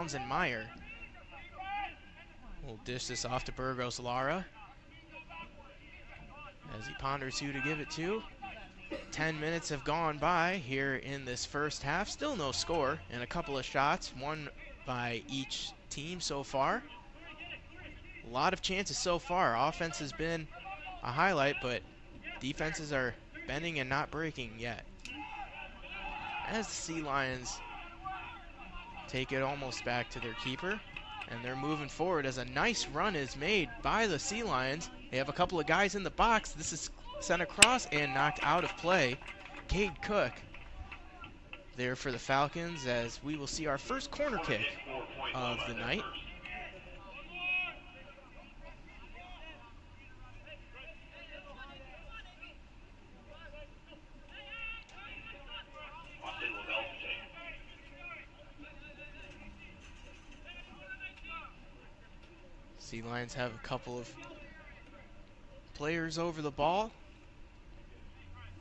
And Meyer will dish this off to Burgos Lara as he ponders who to give it to. 10 minutes have gone by here in this first half. Still no score and a couple of shots, one by each team so far. A lot of chances so far. Offense has been a highlight, but defenses are bending and not breaking yet. As the Sea Lions take it almost back to their keeper, and they're moving forward as a nice run is made by the Sea Lions. They have a couple of guys in the box. This is sent across and knocked out of play. Cade Cook there for the Falcons, as we will see our first corner kick of the night. Sea Lions have a couple of players over the ball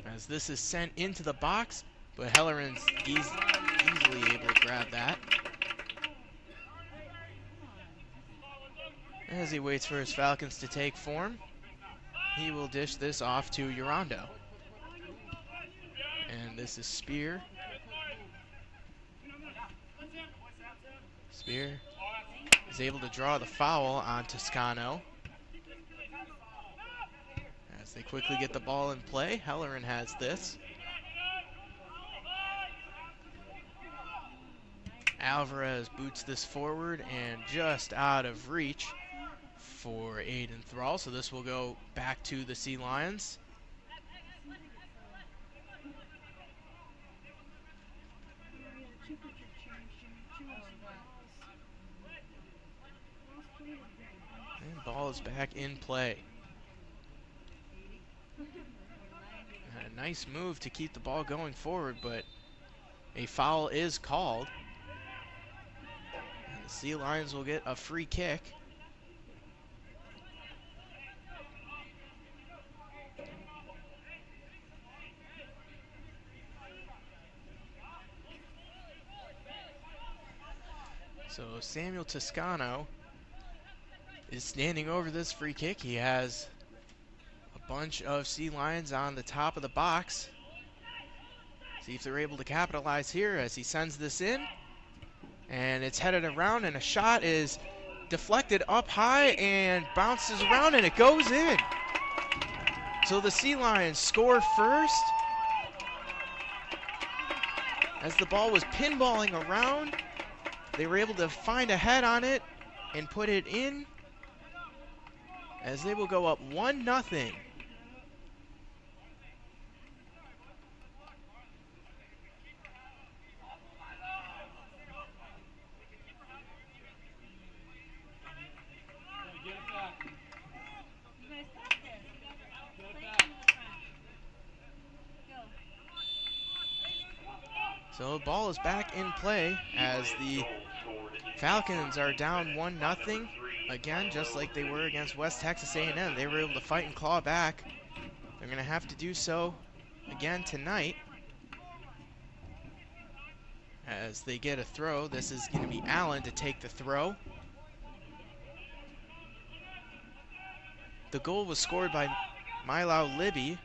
as this is sent into the box, but Helleran's easily able to grab that. As he waits for his Falcons to take form, he will dish this off to Urando. And this is Spear. Spear is able to draw the foul on Toscano. As they quickly get the ball in play, Helleran has this. Alvarez boots this forward and just out of reach for Aiden Thrall, so this will go back to the Sea Lions. And ball is back in play. And a nice move to keep the ball going forward, but a foul is called. And the Sea Lions will get a free kick. So Samuel Toscano is standing over this free kick. He has a bunch of Sea Lions on the top of the box. See if they're able to capitalize here as he sends this in. And it's headed around, and a shot is deflected up high and bounces around, and it goes in. So the Sea Lions score first as the ball was pinballing around. They were able to find a head on it and put it in, as they will go up 1-0. So the ball is back in play as the Falcons are down 1-0. Again, just like they were against West Texas A&M, they were able to fight and claw back. They're going to have to do so again tonight as they get a throw. This is going to be Allen to take the throw. The goal was scored by Milau Libby.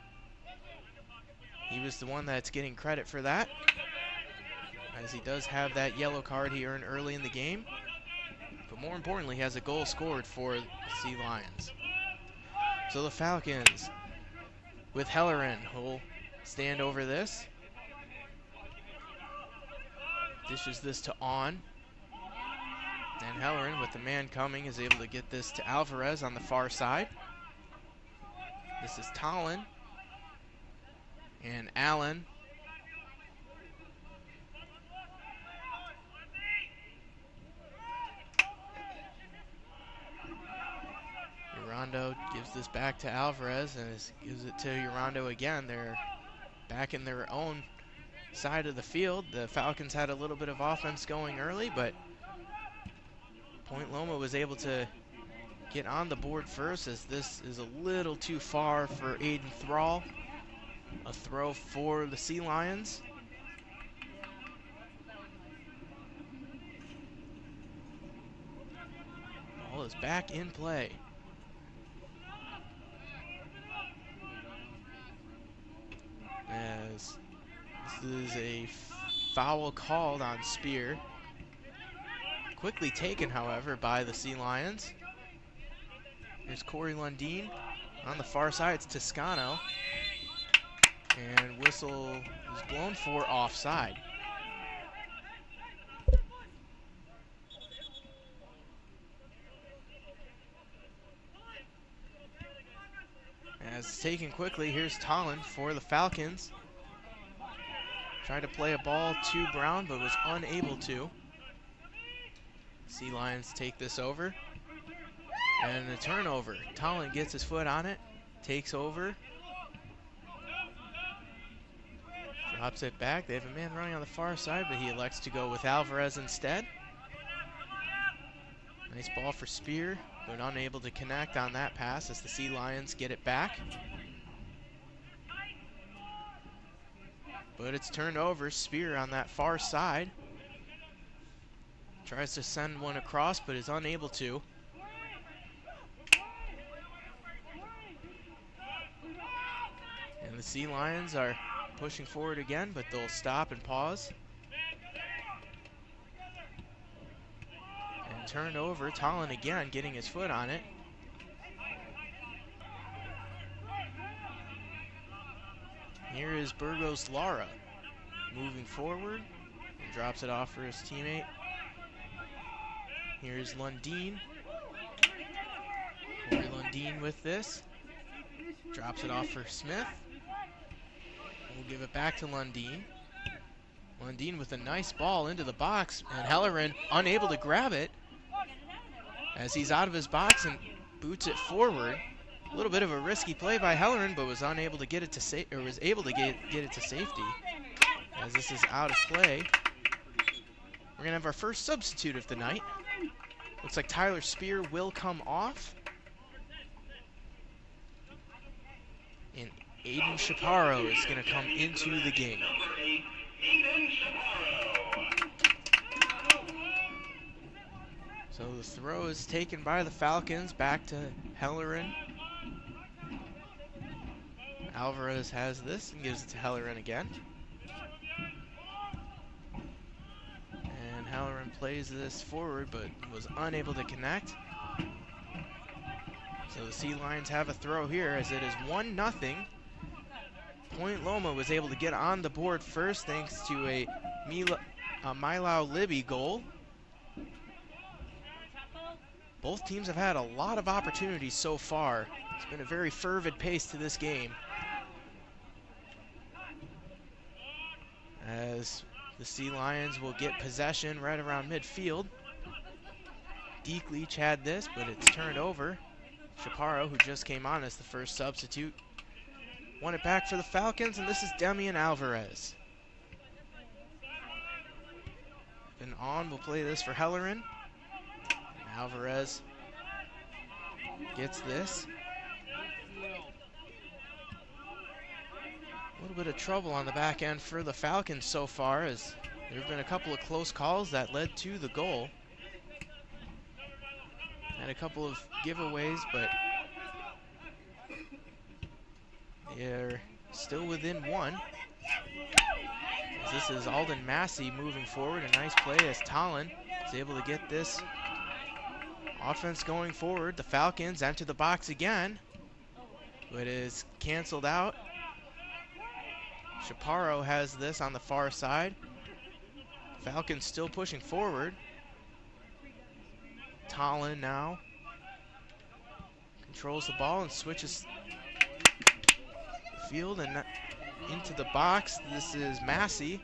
He was the one that's getting credit for that, as he does have that yellow card he earned early in the game. But more importantly, he has a goal scored for the Sea Lions. So the Falcons with Helleran, who'll stand over this. Dishes this to On. And Helleran, with the man coming, is able to get this to Alvarez on the far side. This is Tollin. And Allen. Urando gives this back to Alvarez and gives it to Urando again. They're back in their own side of the field. The Falcons had a little bit of offense going early, but Point Loma was able to get on the board first, as this is a little too far for Aiden Thrall. A throw for the Sea Lions. ball is back in play. As this is a foul called on Spear. Quickly taken, however, by the Sea Lions. Here's Corey Lundeen. On the far side, it's Toscano. And whistle is blown for offside. As it's taken quickly, here's Tallon for the Falcons. Tried to play a ball to Brown, but was unable to. Sea Lions take this over. And a turnover. Tallon gets his foot on it, takes over. Drops it back. They have a man running on the far side, but he elects to go with Alvarez instead. Nice ball for Spear, but unable to connect on that pass as the Sea Lions get it back. But it's turned over. Spear on that far side. Tries to send one across, but is unable to. And the Sea Lions are pushing forward again, but they'll stop and pause. And turned over. Tallon again getting his foot on it. Here is Burgos Lara moving forward and drops it off for his teammate. Here's Lundeen. Corey Lundeen with this. Drops it off for Smith. We'll give it back to Lundeen. Lundeen with a nice ball into the box, and Hellerin unable to grab it as he's out of his box and boots it forward. A little bit of a risky play by Hellerin, but was unable to get it to was able to get it to safety. As this is out of play, we're gonna have our first substitute of the night. Looks like Tyler Spear will come off. And Aiden Chaparro is going to come into the game. So the throw is taken by the Falcons back to Hellerin. Alvarez has this and gives it to Hellerin again. And Hellerin plays this forward but was unable to connect. So the Sea Lions have a throw here as it is 1-0. Point Loma was able to get on the board first thanks to a Milau Libby goal. Both teams have had a lot of opportunities so far. It's been a very fervid pace to this game. As the Sea Lions will get possession right around midfield. Deke Leach had this, but it's turned over. Chaparro, who just came on as the first substitute, won it back for the Falcons, and this is Demian Alvarez. And on will play this for Hellerin. And Alvarez gets this. A little bit of trouble on the back end for the Falcons so far, as there have been a couple of close calls that led to the goal. Had a couple of giveaways, but they're still within one. As this is Alden Massey moving forward. A nice play as Tallon is able to get this offense going forward. The Falcons enter the box again, but is canceled out. Chaparro has this on the far side. Falcons still pushing forward. Tallon now controls the ball and switches the field and into the box. This is Massey,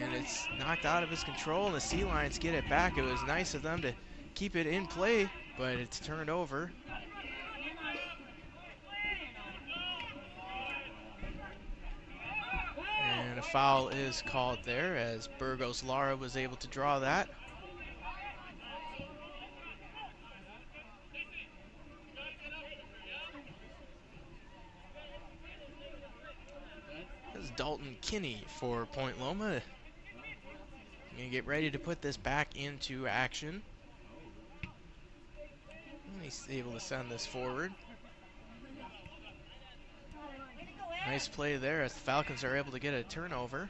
and it's knocked out of his control, and the Sea Lions get it back. It was nice of them to keep it in play, but it's turned over. And a foul is called there as Burgos Lara was able to draw that. This is Dalton Kinney for Point Loma. Gonna get ready to put this back into action. He's able to send this forward. Nice play there as the Falcons are able to get a turnover.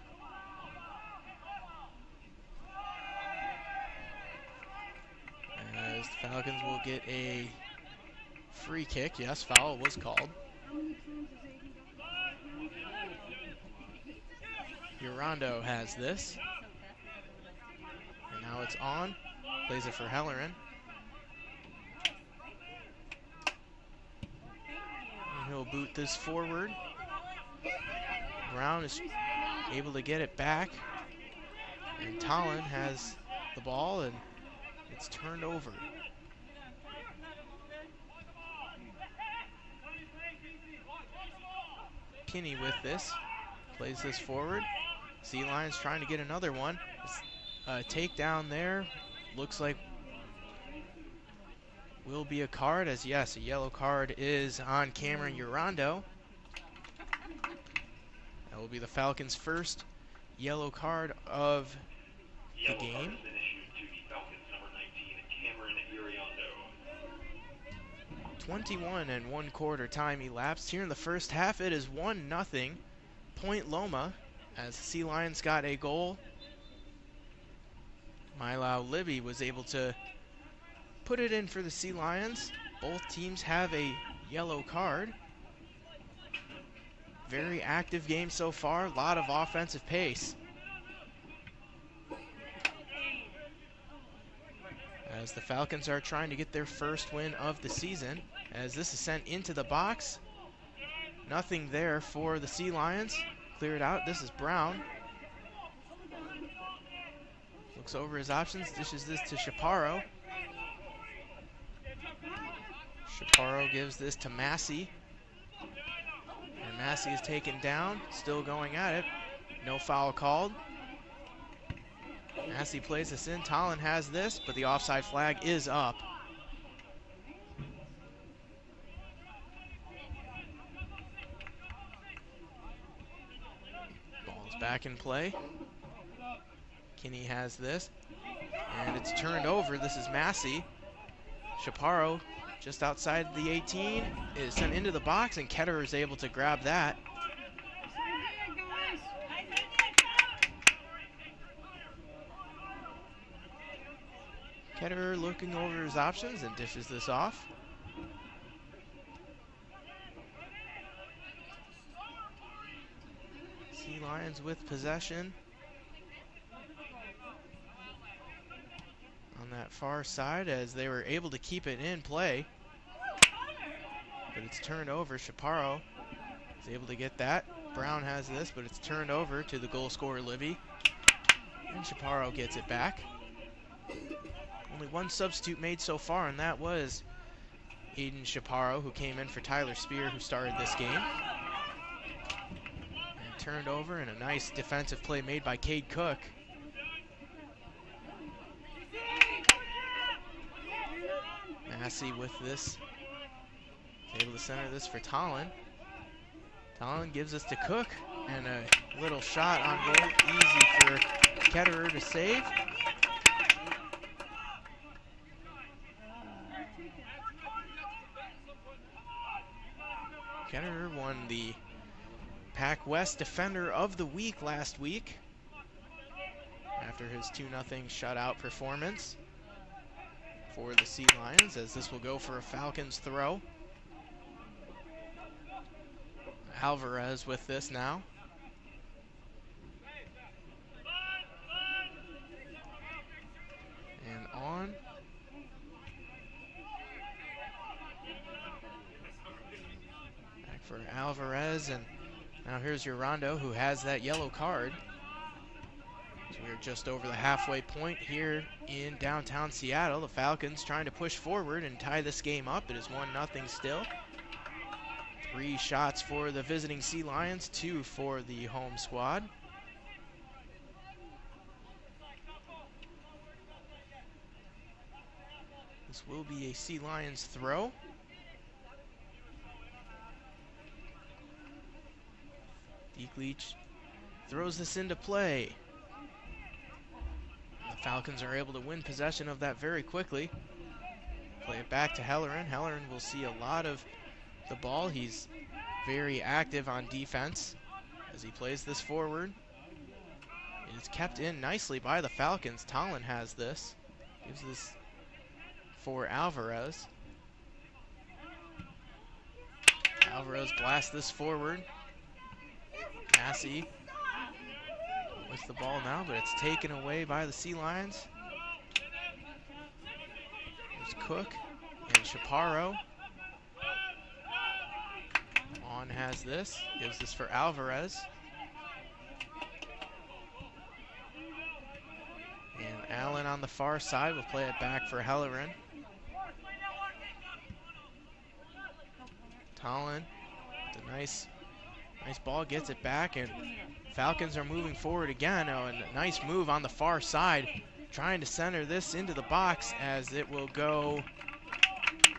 As the Falcons will get a free kick. Yes, foul was called. Urando has this. And now it's on. Plays it for Hellerin. And he'll boot this forward. Brown is able to get it back. And Tallon has the ball, and it's turned over. Kinney with this. Plays this forward. Sea Lions trying to get another one. Takedown there. Looks like will be a card, as yes, a yellow card is on Cameron Urando. That will be the Falcons' first yellow card of the game. 21 and 1/4 time elapsed. Here in the first half, it is 1-0. Point Loma, as the Sea Lions got a goal. Milau Libby was able to put it in for the Sea Lions. Both teams have a yellow card. Very active game so far, a lot of offensive pace. As the Falcons are trying to get their first win of the season, as this is sent into the box. Nothing there for the Sea Lions. Cleared out. This is Brown. Looks over his options, dishes this to Chaparro. Chaparro gives this to Massey. And Massey is taken down, still going at it. No foul called. Massey plays this in. Tallon has this, but the offside flag is up. Ball's back in play. Kinney has this, and it's turned over. This is Massey. Chaparro, just outside the 18, is sent into the box, and Ketterer is able to grab that. Ketterer looking over his options and dishes this off. Sea Lions with possession on that far side, as they were able to keep it in play. But it's turned over. Chaparro is able to get that. Brown has this, but it's turned over to the goal scorer, Libby. And Chaparro gets it back. Only one substitute made so far, and that was Aiden Chaparro, who came in for Tyler Spear, who started this game. And turned over, and a nice defensive play made by Cade Cook. Massey with this. Able to center this for Tallon. Tallon gives this to Cook, and a little shot on goal. Easy for Ketterer to save. Ketterer won the Pac West Defender of the Week last week after his 2-0 shutout performance for the Sea Lions, as this will go for a Falcons throw. Alvarez with this now. And on. Back for Alvarez, and now here's Urando, who has that yellow card. So we're just over the halfway point here in downtown Seattle. The Falcons trying to push forward and tie this game up. It is 1-0 still. 3 shots for the visiting Sea Lions, 2 for the home squad. This will be a Sea Lions throw. Deekleach throws this into play. The Falcons are able to win possession of that very quickly. Play it back to Hellerin. Hellerin will see a lot of the ball. He's very active on defense as he plays this forward. It is kept in nicely by the Falcons. Tran has this. Gives this for Alvarez. Alvarez blasts this forward. Massey with the ball now, but it's taken away by the Sea Lions. There's Cook and Chaparro. On has this. Gives this for Alvarez. And Allen on the far side will play it back for Hellerin. Tran, the nice ball, gets it back, and Falcons are moving forward again. Oh, and a nice move on the far side, trying to center this into the box as it will go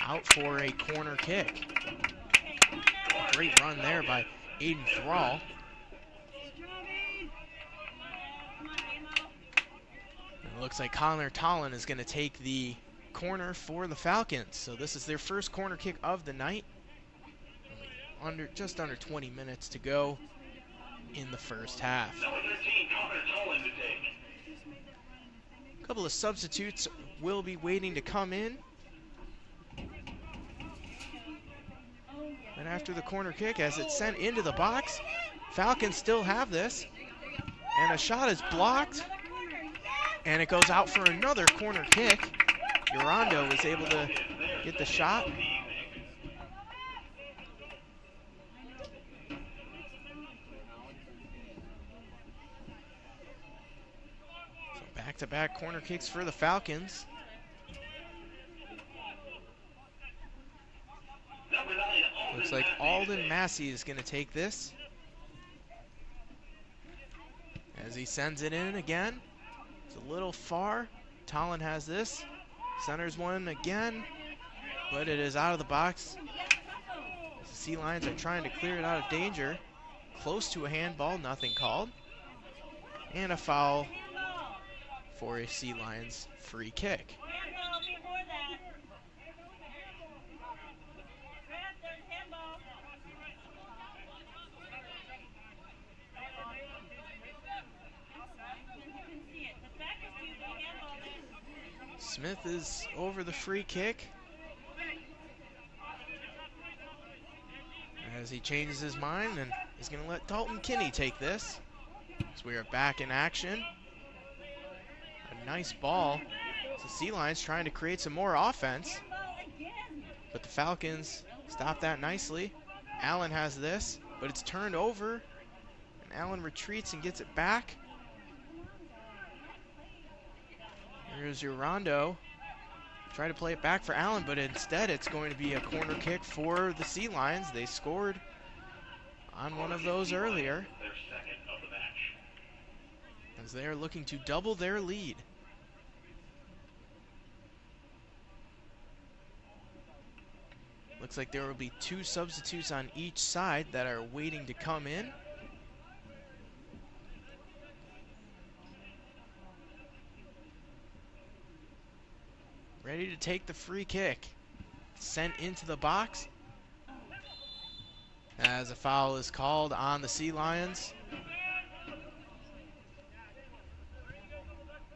out for a corner kick. Great run there by Aiden Thrall. It looks like Connor Tran is going to take the corner for the Falcons. So this is their first corner kick of the night. Just under 20 minutes to go in the first half. A couple of substitutes will be waiting to come in. And after the corner kick, as it's sent into the box, Falcons still have this. And a shot is blocked. And it goes out for another corner kick. Urando was able to get the shot. So back-to-back corner kicks for the Falcons. Looks like Alden Massey is going to take this. As he sends it in again. It's a little far. Tran has this. Centers one again. But it is out of the box. The Sea Lions are trying to clear it out of danger. Close to a handball, nothing called. And a foul for a Sea Lions free kick. 'Smith is over the free kick as he changes his mind and is going to let Dalton Kinney take this. So we are back in action. A nice ball. The Sea Lions trying to create some more offense, but the Falcons stop that nicely. Allen has this, but it's turned over, and Allen retreats and gets it back. Here's Urando. Try to play it back for Allen, but instead it's going to be a corner kick for the Sea Lions. They scored on one of those earlier, as they are looking to double their lead. Looks like there will be 2 substitutes on each side that are waiting to come in. Ready to take the free kick. Sent into the box as a foul is called on the Sea Lions.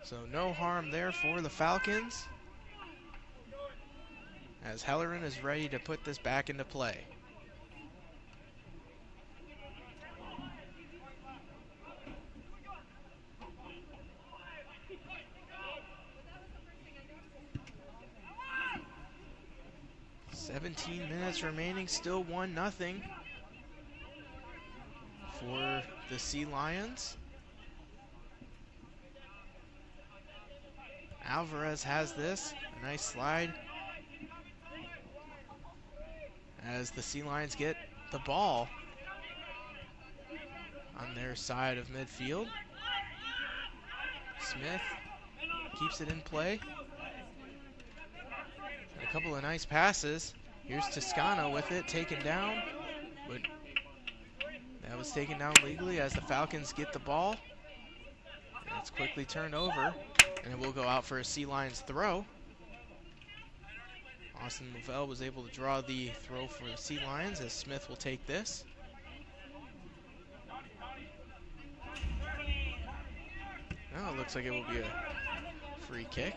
So no harm there for the Falcons, as Hellerin is ready to put this back into play. Minutes remaining, still 1-0 for the Sea Lions. Alvarez has this, a nice slide as the Sea Lions get the ball on their side of midfield. Smith keeps it in play. And a couple of nice passes. Here's Toscano with it, taken down, but that was taken down legally as the Falcons get the ball. And it's quickly turned over, and it will go out for a Sea Lions throw. Austin Lavelle was able to draw the throw for the Sea Lions as Smith will take this. Now it looks like it will be a free kick.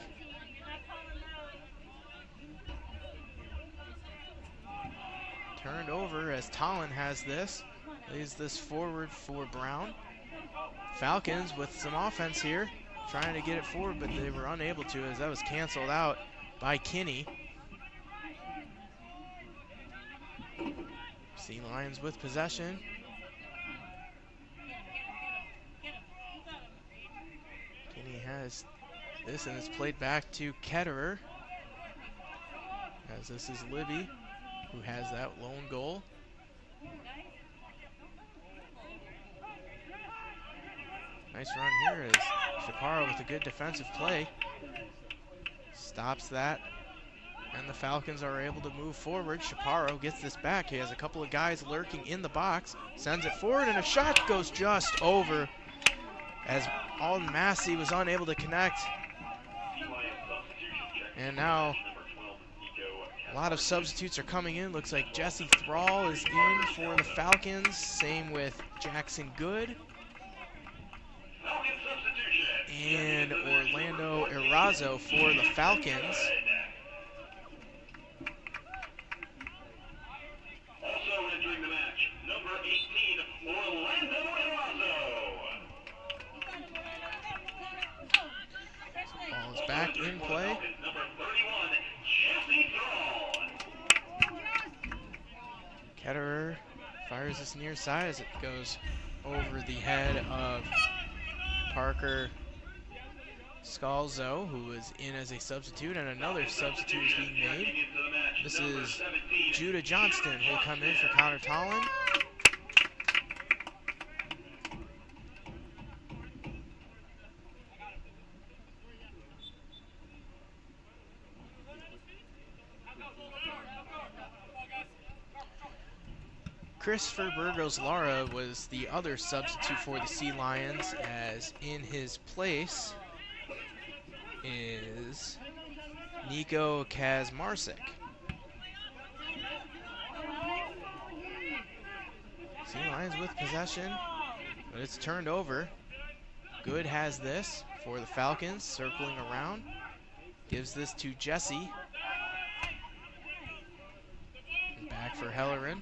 Turned over as Tollin has this. Lays this forward for Brown. Falcons with some offense here, trying to get it forward, but they were unable to as that was canceled out by Kinney. Sea Lions with possession. Kinney has this, and it's played back to Ketterer, as this is Libby, who has that lone goal. Nice run here as Chaparro with a good defensive play stops that, and the Falcons are able to move forward. Chaparro gets this back. He has a couple of guys lurking in the box, sends it forward, and a shot goes just over as Alden Massey was unable to connect. And now a lot of substitutes are coming in. Looks like Jesse Thrall is in for the Falcons. Same with Jackson Good. And Orlando Erazo for the Falcons. Also entering the match, number 18, Orlando Erazo. Ball is back in play. Number 31, Jesse Thrall. Ketterer fires this near side as it goes over the head of Parker Scalzo, who is in as a substitute, and another substitute is being made. This is Judah Johnston, who will come in for Connor Tollin. Christopher Burgos Lara was the other substitute for the Sea Lions, as in his place is Nico Kazmarsik. Sea Lions with possession, but it's turned over. Good has this for the Falcons, circling around. Gives this to Jesse. And back for Hellerin.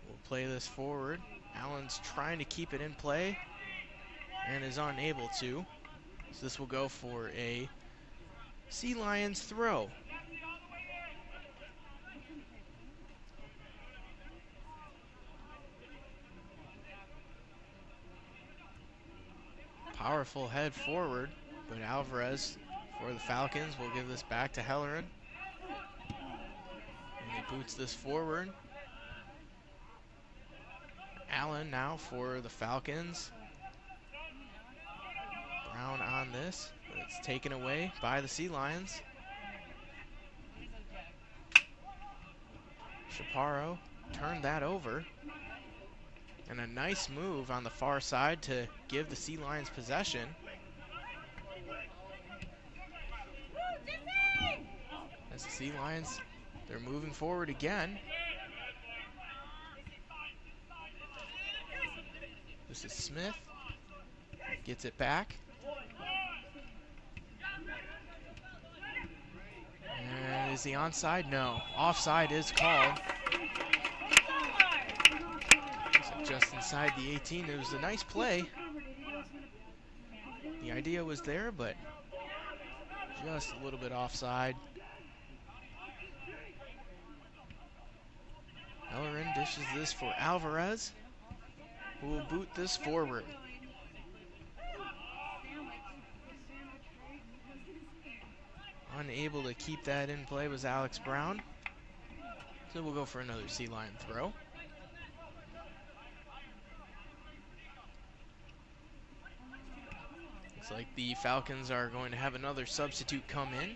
We'll play this forward. Allen's trying to keep it in play and is unable to. So this will go for a Sea Lions throw. Powerful head forward, but Alvarez for the Falcons will give this back to Hellerin. And he boots this forward. Allen now for the Falcons. Brown on this, but it's taken away by the Sea Lions. Chaparro turned that over. And a nice move on the far side to give the Sea Lions possession. As the Sea Lions, they're moving forward again. This is Smith. Gets it back. And is he onside? No. Offside is called. Just inside the 18. It was a nice play. The idea was there, but just a little bit offside. Hellerin dishes this for Alvarez, who will boot this forward. Unable to keep that in play was Alex Brown. So we'll go for another Sea Lion throw. Looks like the Falcons are going to have another substitute come in.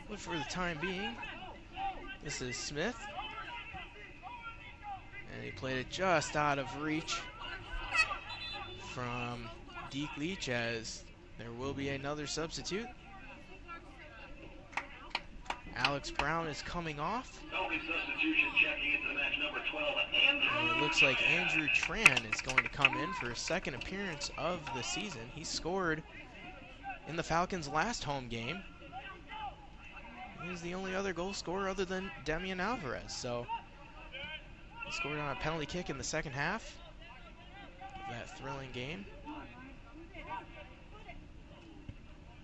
But for the time being, this is Smith. And he played it just out of reach from Deke Leach as There will be another substitute. Alex Brown is coming off. Falcon Substitutions checking into the match, number 12, And it looks like Andrew Tran is going to come in for his second appearance of the season. He scored in the Falcons' last home game. He is the only other goal scorer other than Demian Alvarez. So he scored on a penalty kick in the second half of that thrilling game.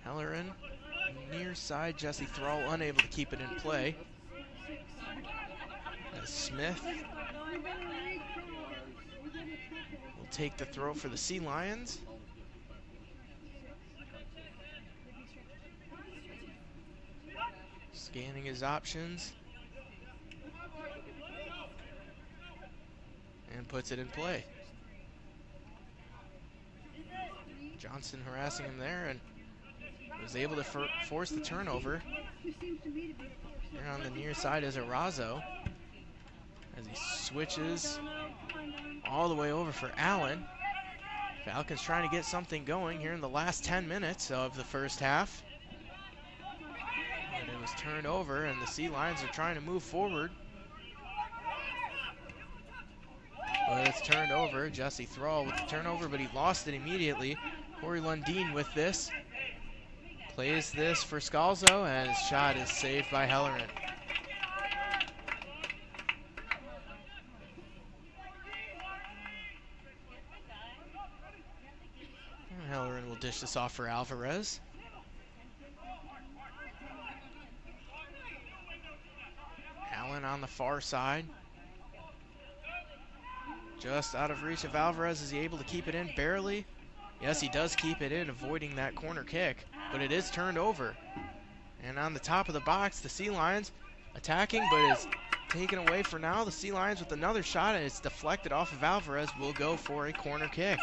Halloran near side, Jesse Thrall unable to keep it in play. As Smith will take the throw for the Sea Lions. Scanning his options. And puts it in play. Johnson harassing him there and was able to force the turnover. Here on the near side is Arazo as he switches all the way over for Allen. Falcons trying to get something going here in the last 10 minutes of the first half. And it was turned over, and the Sea Lions are trying to move forward. But it's turned over. Jesse Thrall with the turnover, but he lost it immediately. Corey Lundeen with this. Plays this for Scalzo, and his shot is saved by Halloran. And Halloran will dish this off for Alvarez. Allen on the far side. Just out of reach of Alvarez. Is he able to keep it in? Barely. Yes, he does keep it in, avoiding that corner kick, but it is turned over. And on the top of the box, the Sea Lions attacking, but it's taken away for now. The Sea Lions with another shot, and it's deflected off of Alvarez. Will go for a corner kick.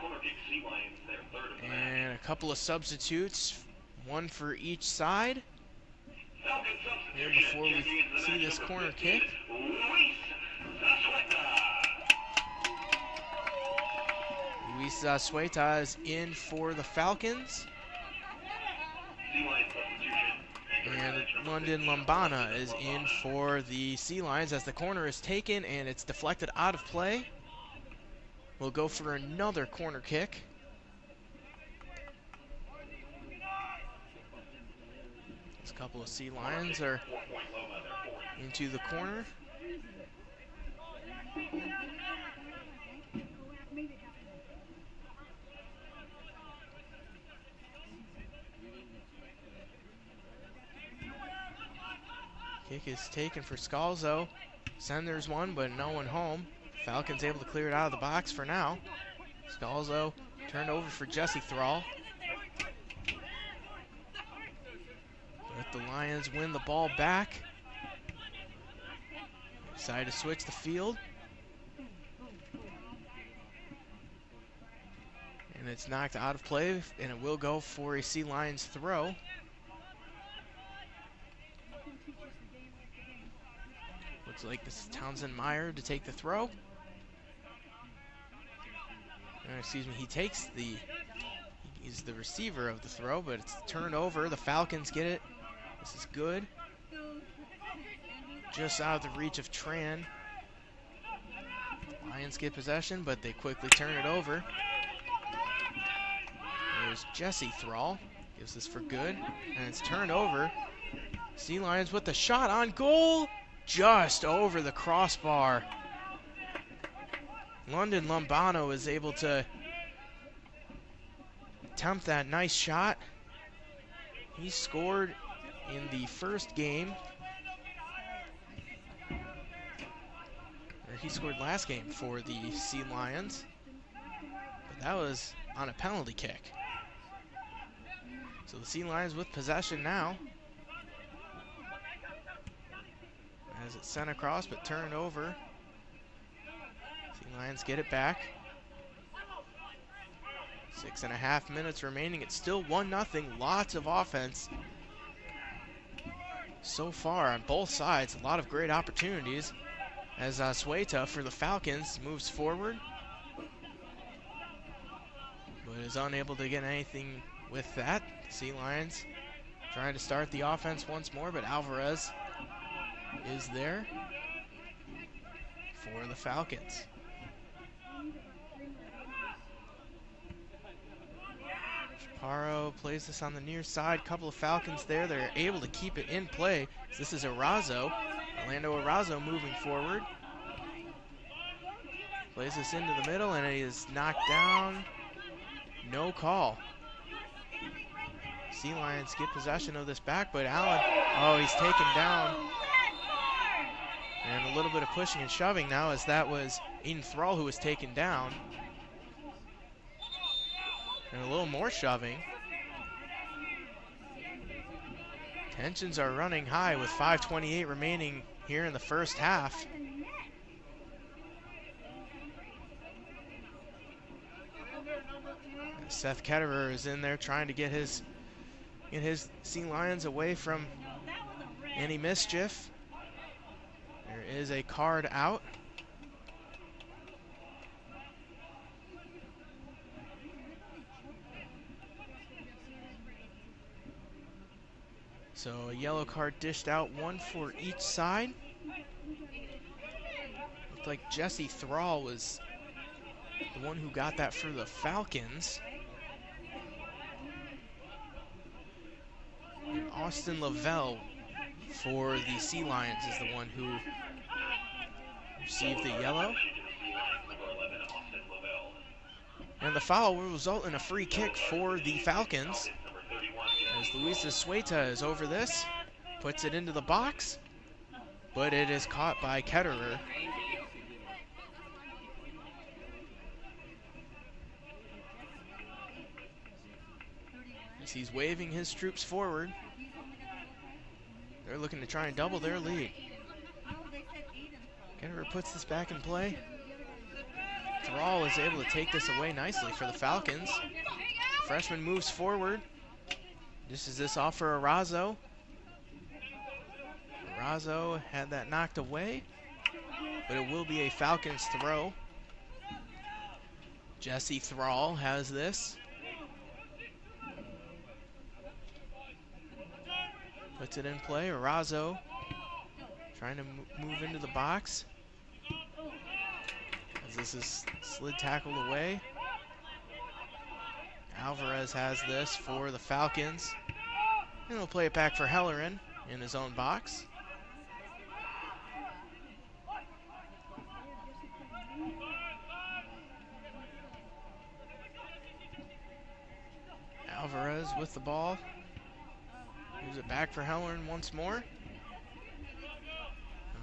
corner kick, Sea Lions, their third of the match. And a couple of substitutes, one for each side. Falcon Here Substitutions before we checking into the see match, this number corner 15, kick. Luis Zazueta. Luis Zazueta is in for the Falcons. Sea Lions substitution. Entering the And match, number London 15, Lombana is in for the Sea Lions as the corner is taken and it's deflected out of play. We'll go for another corner kick. This couple of Sea Lions are 4-point Loma, their fourth. into the corner. Kick is taken for Scalzo. Senders one, but no one home. Falcons able to clear it out of the box for now. Scalzo turned over for Jesse Thrall. But the Lions win the ball back. Decide to switch the field. And it's knocked out of play, and it will go for a Sea Lions throw. Looks like this is Townsend Meyer to take the throw. Excuse me, he's the receiver of the throw, but it's turned over. The Falcons get it. This is good. Just out of the reach of Tran. Lions get possession, but they quickly turn it over. There's Jesse Thrall. Gives this for good, and it's turned over. Sea Lions with the shot on goal. Just over the crossbar. London Lombano is able to attempt that nice shot. He scored in the first game. Or he scored last game for the Sea Lions. But that was on a penalty kick. So the Sea Lions with possession now. As it's sent across, but turned over. Sea Lions get it back. 6.5 minutes remaining. It's still 1-0. Lots of offense so far on both sides. A lot of great opportunities as Zazueta for the Falcons moves forward. but is unable to get anything with that. Sea Lions trying to start the offense once more, but Alvarez is there for the Falcons. Chaparro plays this on the near side. Couple of Falcons there. They're able to keep it in play. This is Arazo. Orlando Arazo moving forward. Plays this into the middle, and he is knocked down. No call. Sea Lions get possession of this back, but Allen, oh, he's taken down. And a little bit of pushing and shoving now, as that was Aiden Thrall who was taken down. And a little more shoving. Tensions are running high with 5:28 remaining here in the first half. Seth Ketterer is in there trying to get his Sea Lions away from any mischief. There is a card out. So a yellow card dished out, one for each side. Looked like Jesse Thrall was the one who got that for the Falcons. And Austin Lavelle for the Sea Lions is the one who received the yellow. And the foul will result in a free kick for the Falcons, as Luisa Sueta is over this, puts it into the box, but it is caught by Ketterer. As he's waving his troops forward, they're looking to try and double their lead. Ketterer puts this back in play. Thrall is able to take this away nicely for the Falcons. Freshman moves forward. This off for Arazo. Arazo had that knocked away, but it will be a Falcons throw. Jesse Thrall has this. Puts it in play. Arazo trying to move into the box, as this is slid tackled away. Alvarez has this for the Falcons, and he'll play it back for Hellerin in his own box. Alvarez with the ball. Moves it back for Hellerin once more.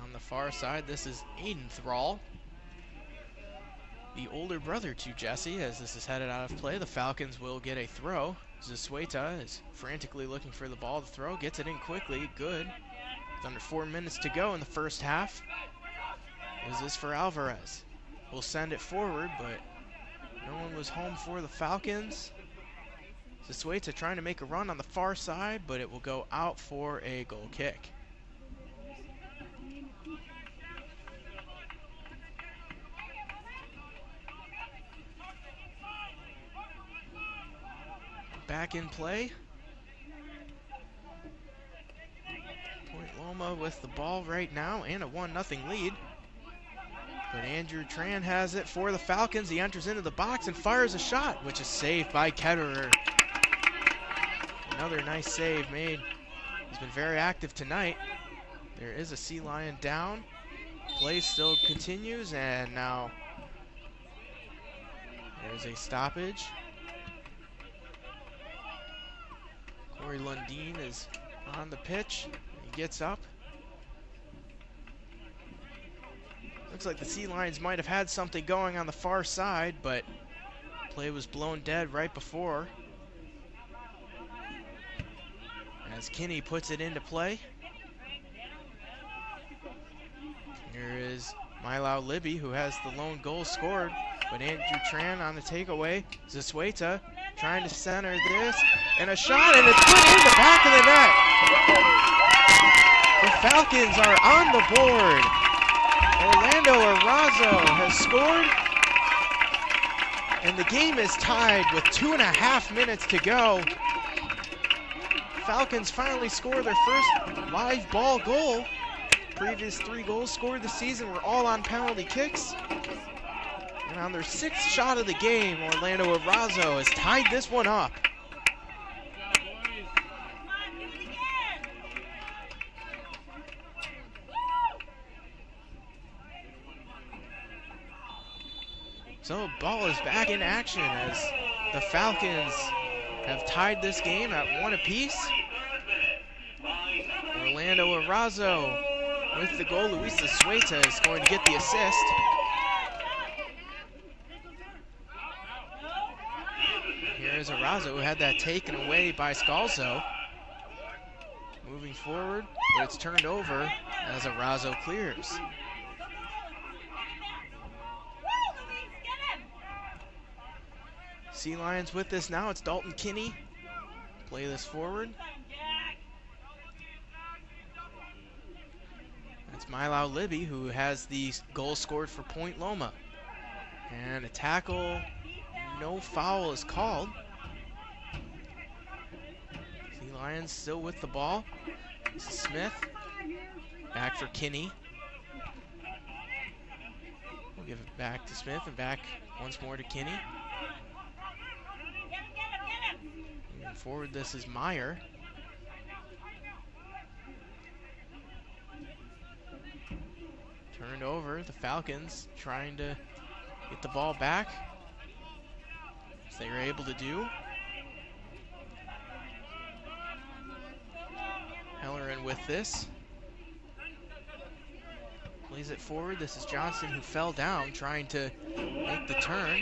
On the far side, this is Aiden Thrall, the older brother to Jesse, as this is headed out of play. The Falcons will get a throw. Zazueta is frantically looking for the ball to throw. Gets it in quickly. Good. With under 4 minutes to go in the first half. Is this for Alvarez? We'll send it forward, but no one was home for the Falcons. Zazueta trying to make a run on the far side, but it will go out for a goal kick. Back in play. Point Loma with the ball right now, and a 1-0 lead. But Andrew Tran has it for the Falcons. He enters into the box and fires a shot, which is saved by Ketterer. Another nice save made. He's been very active tonight. There is a Sea Lion down. Play still continues, and now there's a stoppage. Corey Lundeen is on the pitch. He gets up. Looks like the Sea Lions might have had something going on the far side, but play was blown dead right before, as Kinney puts it into play. Here is Milau Libby, who has the lone goal scored, but Andrew Tran on the takeaway. Zazueta trying to center this, and a shot, and it's put in the back of the net. The Falcons are on the board. Orlando Arazo has scored. And the game is tied with 2.5 minutes to go. Falcons finally score their first live ball goal. Previous 3 goals scored this season were all on penalty kicks. And on their 6th shot of the game, Orlando Arrazo has tied this one up. So ball is back in action as the Falcons have tied this game at 1 apiece. Orlando Arrazo with the goal. Luisa Sueta is going to get the assist. Here is Arrazo, who had that taken away by Scalzo. Moving forward, but it's turned over as Arrazo clears. Sea Lions with this now. It's Dalton Kinney. Play this forward. That's Milau Libby, who has the goal scored for Point Loma. And a tackle, no foul is called. Sea Lions still with the ball. This is Smith. Back for Kinney. We'll give it back to Smith and back once more to Kinney. Moving forward, this is Meyer. Turned over, the Falcons trying to get the ball back, as they were able to do. Hellerin with this. Plays it forward. This is Johnson, who fell down trying to make the turn.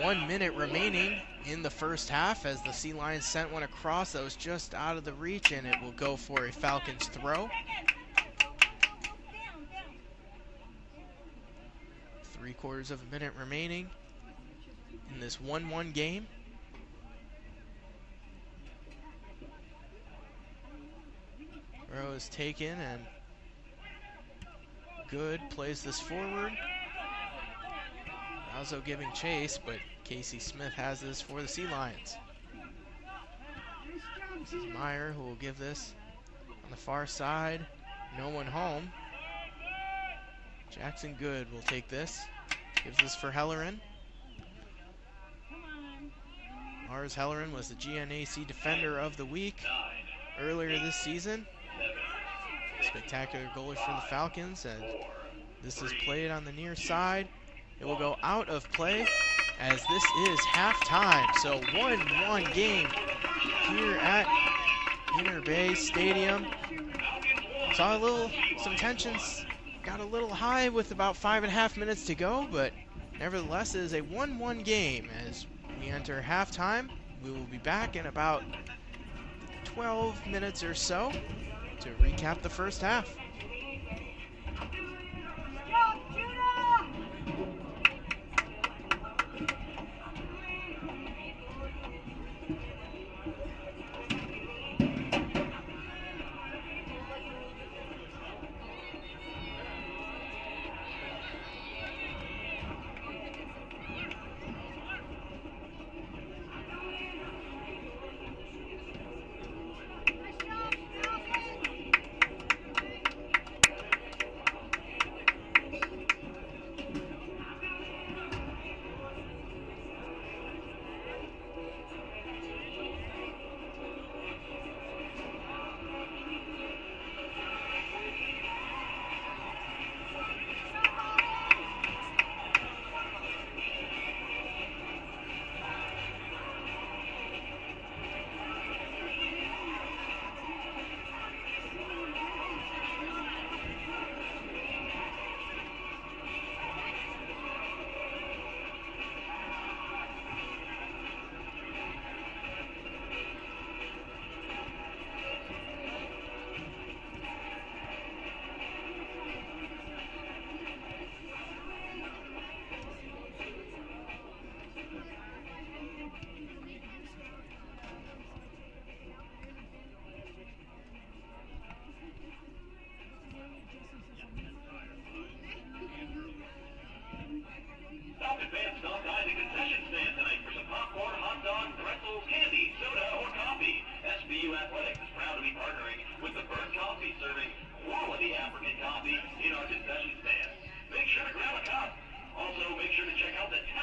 1 minute remaining in the first half as the Sea Lions sent one across that was just out of the reach, and it will go for a Falcons throw. 3/4 of a minute remaining in this 1-1 game. Throw is taken and Good plays this forward. Also giving chase, but Casey Smith has this for the Sea Lions. This is Meyer, who will give this on the far side. No one home. Jackson Good will take this. Gives this for Hellerin. Lars Hellerin was the GNAC Defender of the Week earlier this season. Spectacular goalie for the Falcons, and this is played on the near side. It will go out of play as this is halftime. So 1-1 game here at Inter Bay Stadium. Saw some tensions got a little high with about 5.5 minutes to go, but nevertheless it is a 1-1 game as we enter halftime. We will be back in about 12 minutes or so to recap the first half.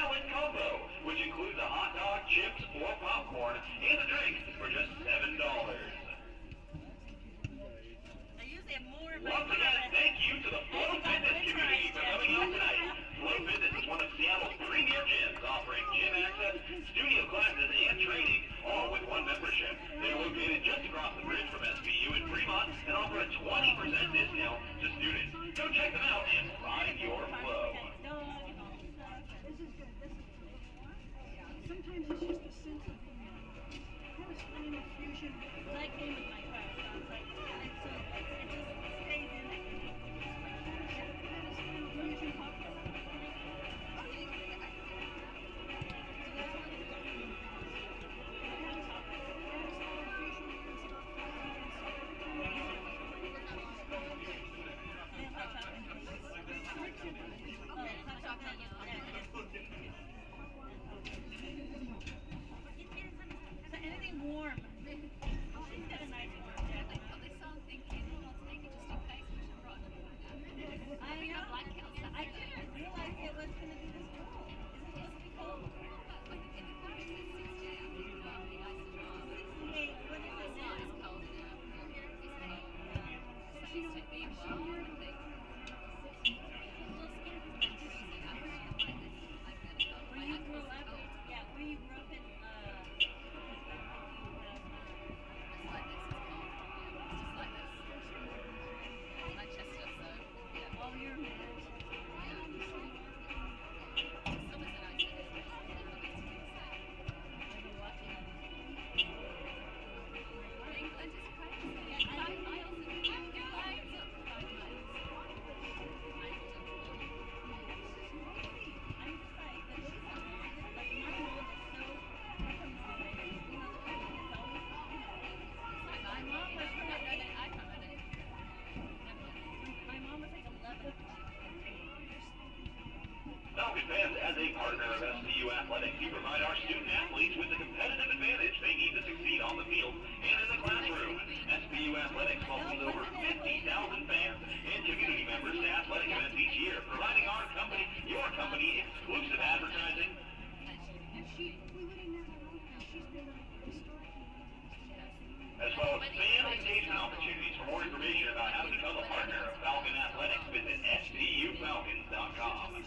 salad combo, which includes a hot dog, chips, or popcorn, and a drink for just $7. Once again, thank you to the Flow Fitness community for coming out tonight. Flow Fitness is one of Seattle's premier gyms, offering gym access, studio classes, and training, all with one membership. They're located just across the bridge from SVU in Fremont and offer a 20% discount to students. Go check them out and find your flow. Sometimes it's just the sense of being kind of spinal fusion. That came with my class. So it's like, and so it just stays in it. Spinal fusion pop. So anything warm. She's got a nice warm jacket. I know. I didn't realize it was going to be this cold. Is it supposed to be cold? Hey, what is it now? Where you grew up? Yeah, where you grew up in, oh, you're mad. Falcon fans, as a partner of SVU Athletics, you provide our student athletes with the competitive advantage they need to succeed on the field and in the classroom. SVU Athletics welcomes over 50,000 fans and community members to athletic events each year, providing our company, your company, exclusive advertising, as well as fan engagement opportunities. For more information about how to become a partner of Falcon Athletics, visit svufalcons.com.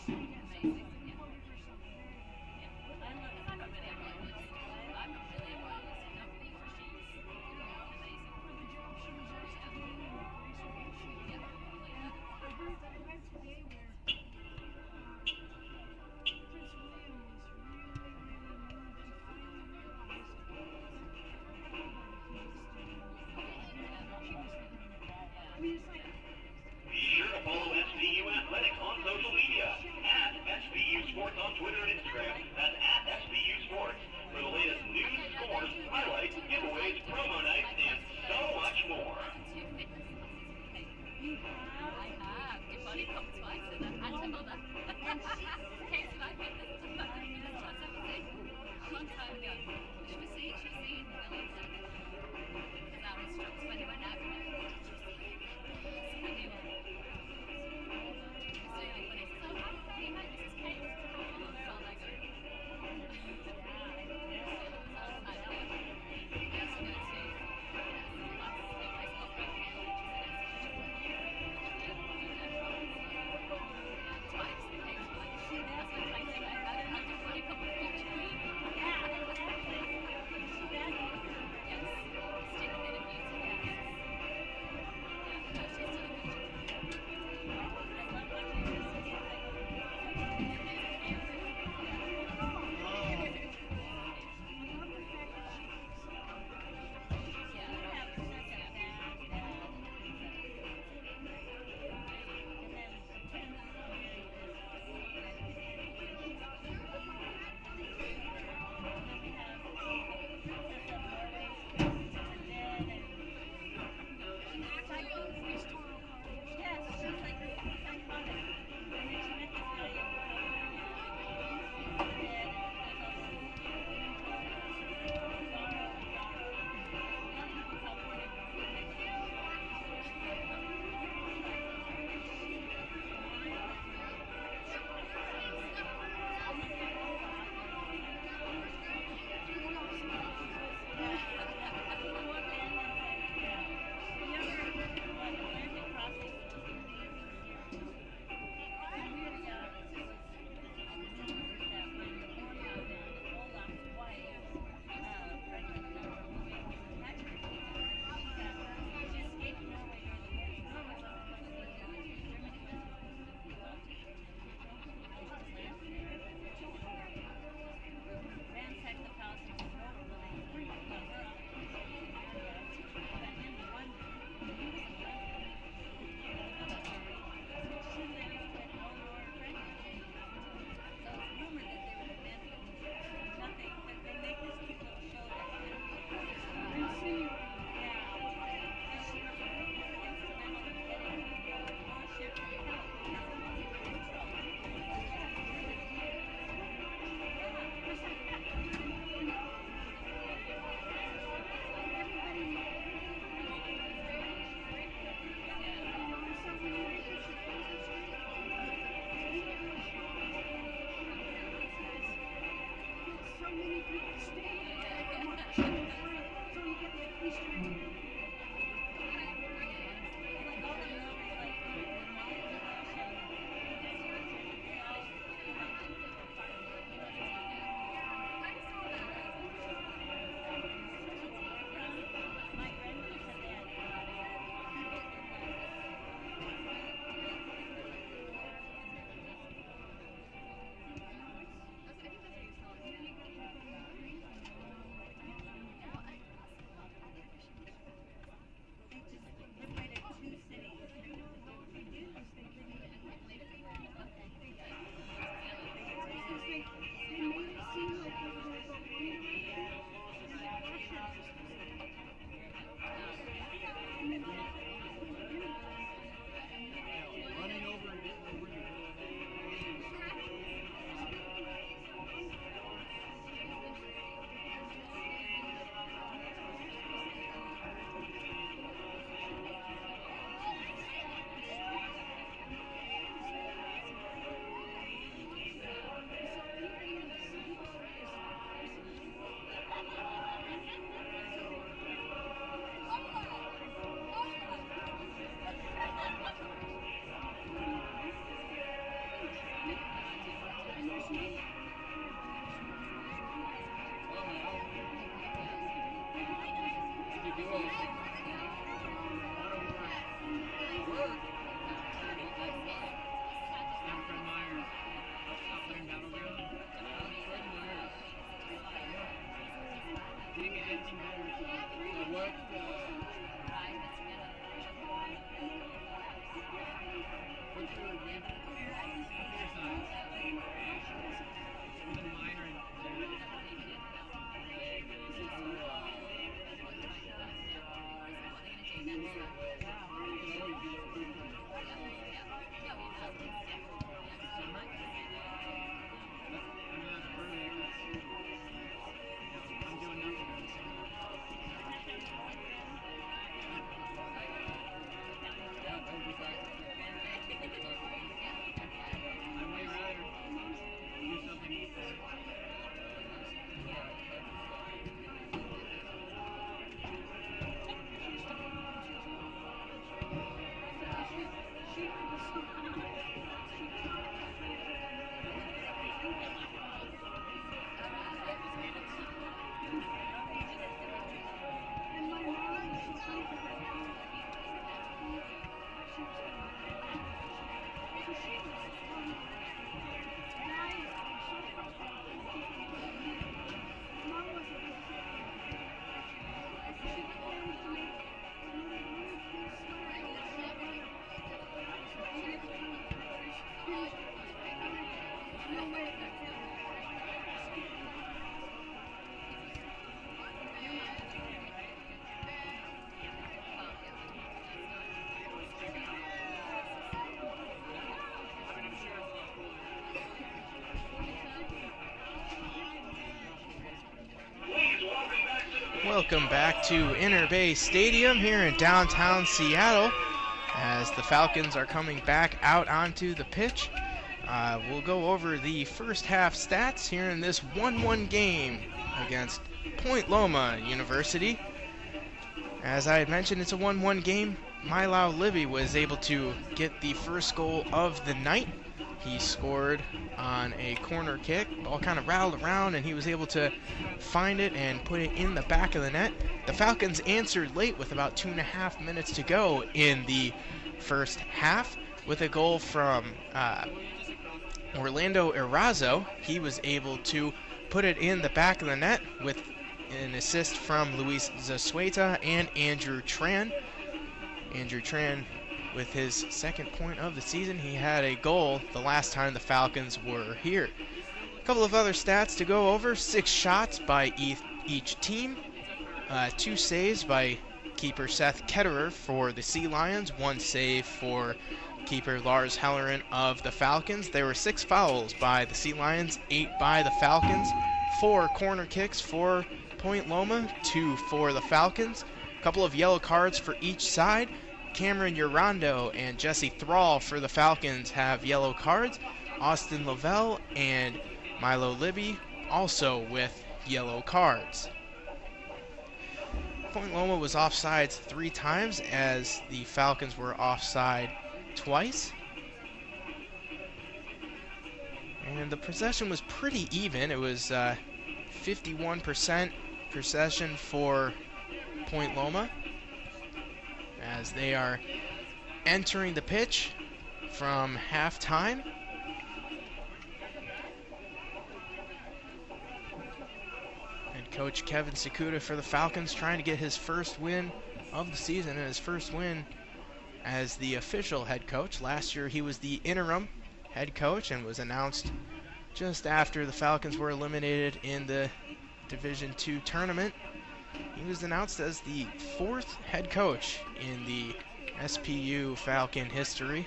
Welcome back to Inner Bay Stadium here in downtown Seattle as the Falcons are coming back out onto the pitch. We'll go over the first half stats here in this 1-1 game against Point Loma University. As I had mentioned, it's a 1-1 game. Marlon Libby was able to get the first goal of the night. He scored on a corner kick. Ball kind of rattled around, and he was able to find it and put it in the back of the net. The Falcons answered late with about 2.5 minutes to go in the first half with a goal from Orlando Erazo. He was able to put it in the back of the net with an assist from Luis Zasueta and Andrew Tran. Andrew Tran with his second point of the season. He had a goal the last time the Falcons were here. A couple of other stats to go over. 6 shots by each team. 2 saves by keeper Seth Ketterer for the Sea Lions. 1 save for keeper Lars Halloran of the Falcons. There were 6 fouls by the Sea Lions, 8 by the Falcons. 4 corner kicks for Point Loma, 2 for the Falcons. A couple of yellow cards for each side. Cameron Urando and Jesse Thrall for the Falcons have yellow cards. Austin Lavelle and Milo Libby also with yellow cards. Point Loma was offsides 3 times as the Falcons were offside twice. And the possession was pretty even. It was 51% possession for Point Loma as they are entering the pitch from halftime. Head coach Kevin Sakuda for the Falcons trying to get his first win of the season and his first win as the official head coach. Last year he was the interim head coach and was announced just after the Falcons were eliminated in the Division II tournament. He was announced as the 4th head coach in the SPU Falcon history.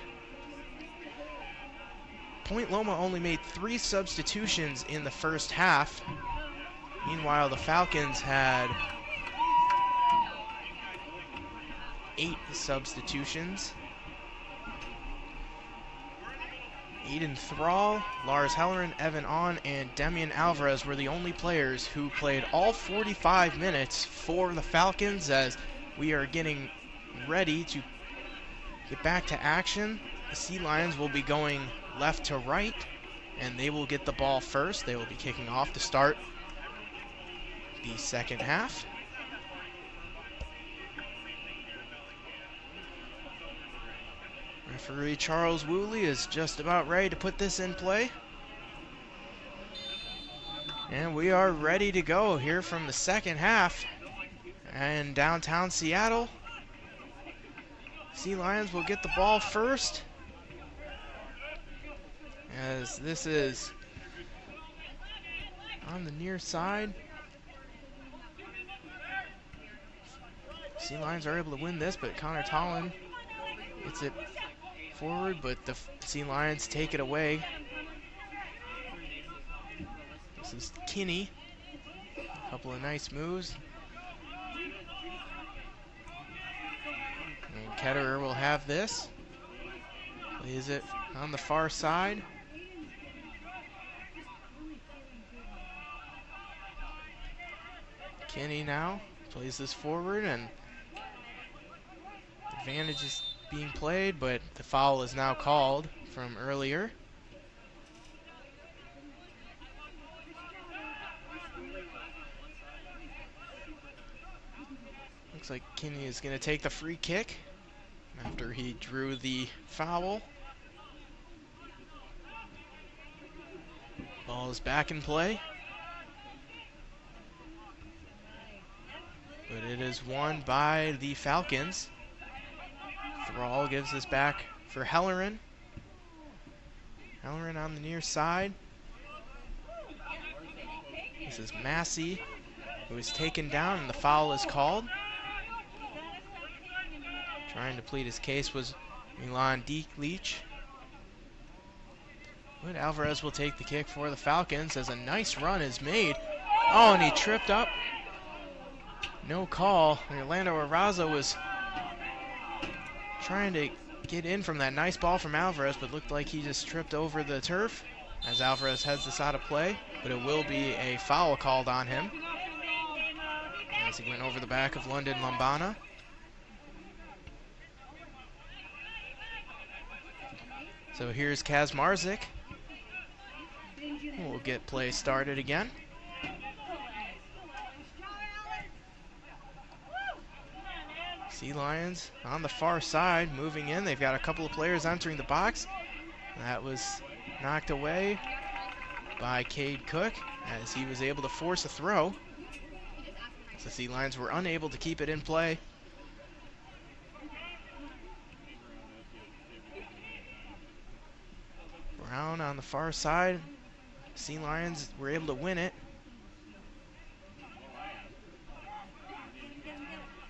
Point Loma only made 3 substitutions in the first half. Meanwhile, the Falcons had 8 substitutions. Eden Thrall, Lars Hellerin, Evan On, and Demian Alvarez were the only players who played all 45 minutes for the Falcons as we are getting ready to get back to action. The Sea Lions will be going left to right, and they will get the ball first. They will be kicking off to start the second half. Referee Charles Woolley is just about ready to put this in play. And we are ready to go here from the second half. And downtown Seattle, Sea Lions will get the ball first, as this is on the near side. Sea Lions are able to win this, but Connor Tollin gets it forward, but the Sea Lions take it away. This is Kinney. A couple of nice moves. And Ketterer will have this. Plays it on the far side. Kinney now plays this forward, and advantage is being played, but the foul is now called from earlier. Looks like Kinney is going to take the free kick after he drew the foul. Ball is back in play, but it is won by the Falcons. Thrall gives this back for Hellerin. Hellerin on the near side. This is Massey, who is taken down, and the foul is called. Trying to plead his case was Milan Deklic. But Alvarez will take the kick for the Falcons as a nice run is made. Oh, and he tripped up. No call. Orlando Arraza was trying to get in from that nice ball from Alvarez, but looked like he just tripped over the turf as Alvarez heads this out of play. But it will be a foul called on him as he went over the back of London Lombana. So here's Kazmarzik. We'll get play started again. Sea Lions on the far side, moving in. They've got a couple of players entering the box. That was knocked away by Cade Cook as he was able to force a throw. The Sea Lions were unable to keep it in play. Brown on the far side. Sea Lions were able to win it.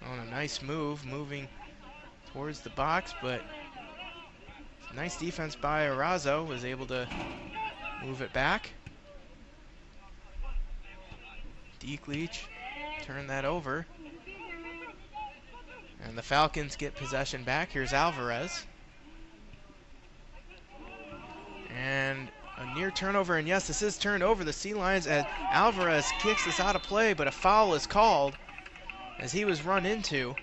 On a nice move, moving towards the box, but nice defense by Arazo, was able to move it back. Deklic turned that over. And the Falcons get possession back. Here's Alvarez. And a near turnover, and yes, this is turned over. The Sea Lions, as Alvarez kicks this out of play, but a foul is called as he was run into.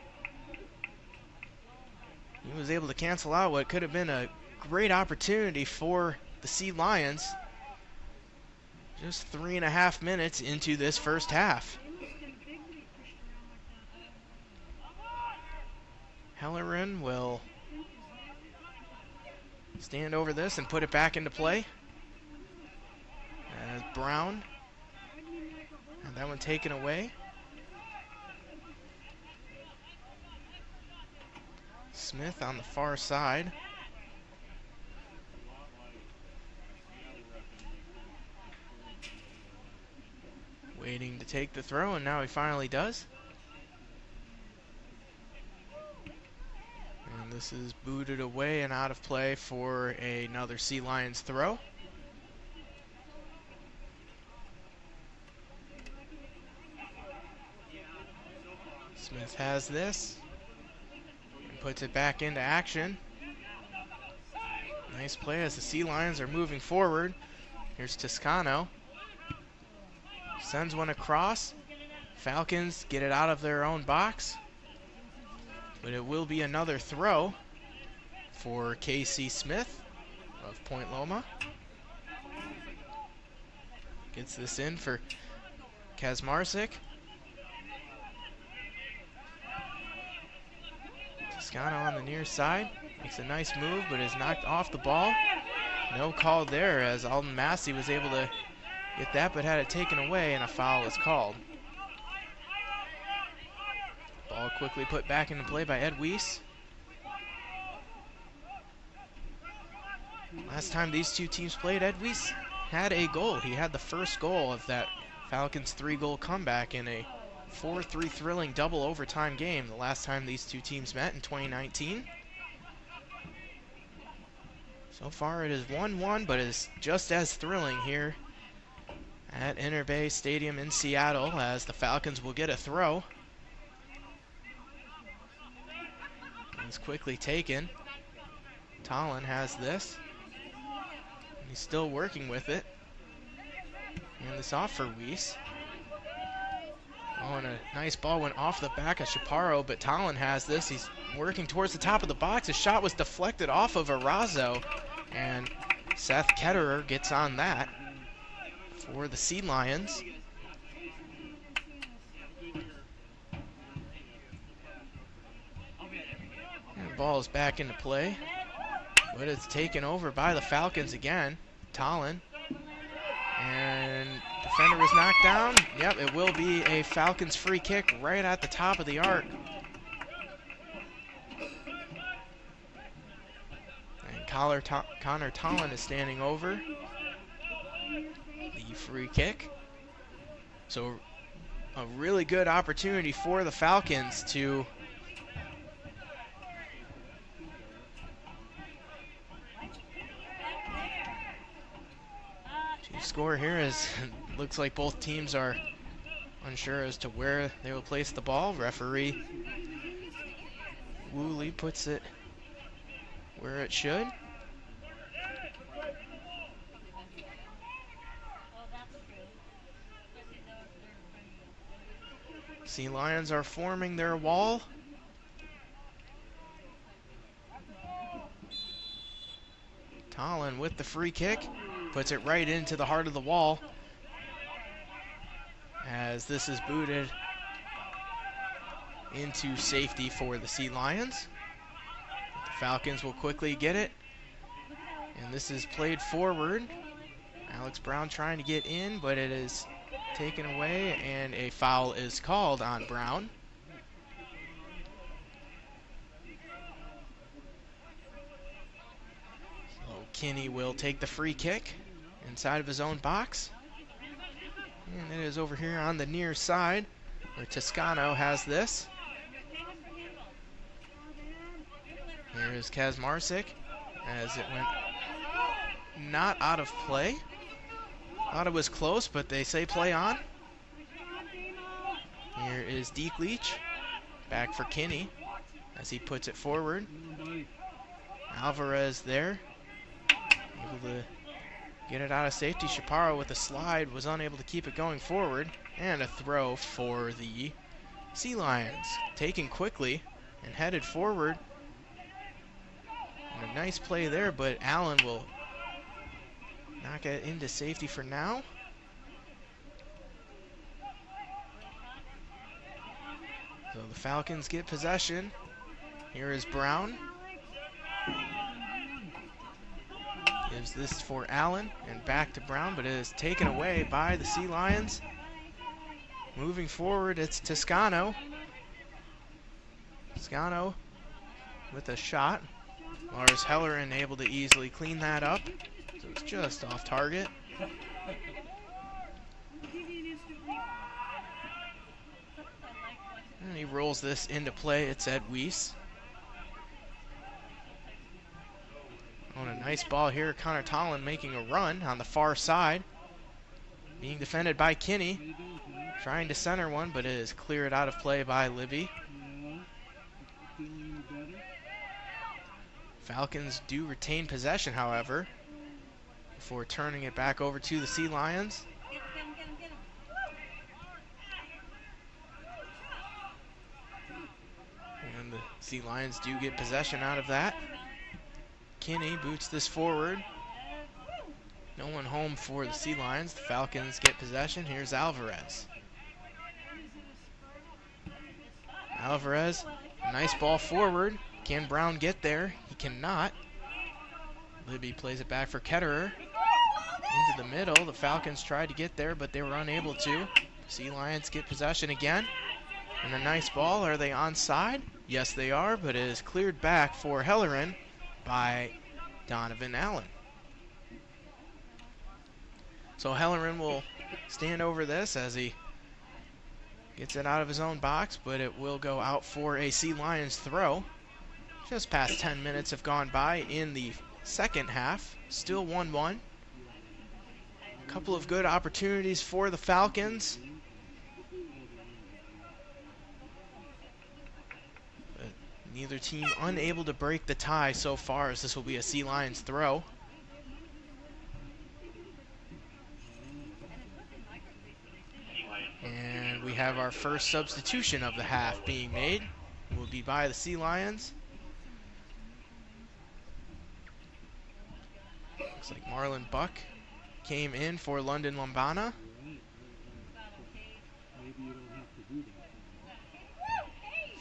He was able to cancel out what could have been a great opportunity for the Sea Lions. Just 3.5 minutes into this first half. Helleran will stand over this and put it back into play. As Brown had that one taken away. Smith on the far side. Waiting to take the throw, and now he finally does. And this is booted away and out of play for another Sea Lions throw. Smith has this and puts it back into action. Nice play as the Sea Lions are moving forward. Here's Toscano. Sends one across. Falcons get it out of their own box. But it will be another throw for K.C. Smith of Point Loma. Gets this in for Kazmarczyk. Toscano on the near side. Makes a nice move, but is knocked off the ball. No call there as Alden Massey was able to get that, but had it taken away, and a foul is called. Ball quickly put back into play by Ed Weiss. Last time these two teams played, Ed Weiss had a goal. He had the first goal of that Falcons 3-goal comeback in a 4-3 thrilling double overtime game the last time these two teams met in 2019. So far it is 1-1, but it is just as thrilling here at Interbay Stadium in Seattle as the Falcons will get a throw. It's quickly taken. Tallon has this. He's still working with it. And this off for Weiss. Oh, and a nice ball went off the back of Chaparro, but Tallon has this. He's working towards the top of the box. His shot was deflected off of Arazo, and Seth Ketterer gets on that for the Sea Lions. And the ball is back into play, but it's taken over by the Falcons again. Tallon. And defender was knocked down. Yep, it will be a Falcons free kick right at the top of the arc. And Connor Tallon is standing over the free kick. So a really good opportunity for the Falcons to score here, as looks like both teams are unsure as to where they will place the ball. Referee Woolley puts it where it should. Sea Lions are forming their wall. Tallon with the free kick. Puts it right into the heart of the wall as this is booted into safety for the Sea Lions. The Falcons will quickly get it, and this is played forward. Alex Brown trying to get in, but it is taken away, and a foul is called on Brown. Kinney will take the free kick inside of his own box. And it is over here on the near side where Toscano has this. Here is Kazmarczyk as it went not out of play. Thought it was close, but they say play on. Here is Deke Leach back for Kinney as he puts it forward. Alvarez there. Able to get it out of safety. Chaparro with a slide was unable to keep it going forward. And a throw for the Sea Lions. Taken quickly and headed forward. And a nice play there, but Allen will knock it into safety for now. So the Falcons get possession. Here is Brown. Gives this for Allen and back to Brown, but it is taken away by the Sea Lions. Moving forward, it's Toscano. Toscano with a shot. Lars Hellerin able to easily clean that up. So it's just off target. And he rolls this into play. It's Ed Weiss. On a nice ball here, Connor Tollin making a run on the far side. Being defended by Kinney. Trying to center one, but it is cleared out of play by Libby. Falcons do retain possession, however, before turning it back over to the Sea Lions. And the Sea Lions do get possession out of that. Kinney boots this forward. No one home for the Sea Lions. The Falcons get possession. Here's Alvarez. Alvarez, a nice ball forward. Can Brown get there? He cannot. Libby plays it back for Ketterer. Into the middle. The Falcons tried to get there, but they were unable to. Sea Lions get possession again. And a nice ball. Are they onside? Yes, they are, but it is cleared back for Hellerin by Donovan Allen. So Hellerin will stand over this as he gets it out of his own box, but it will go out for a Sea Lions throw. Just past 10 minutes have gone by in the second half. Still 1-1. A couple of good opportunities for the Falcons. But neither team unable to break the tie so far, as this will be a Sea Lions throw. And we have our first substitution of the half being made. Will be by the Sea Lions. Looks like Marlon Buck came in for London Lombana.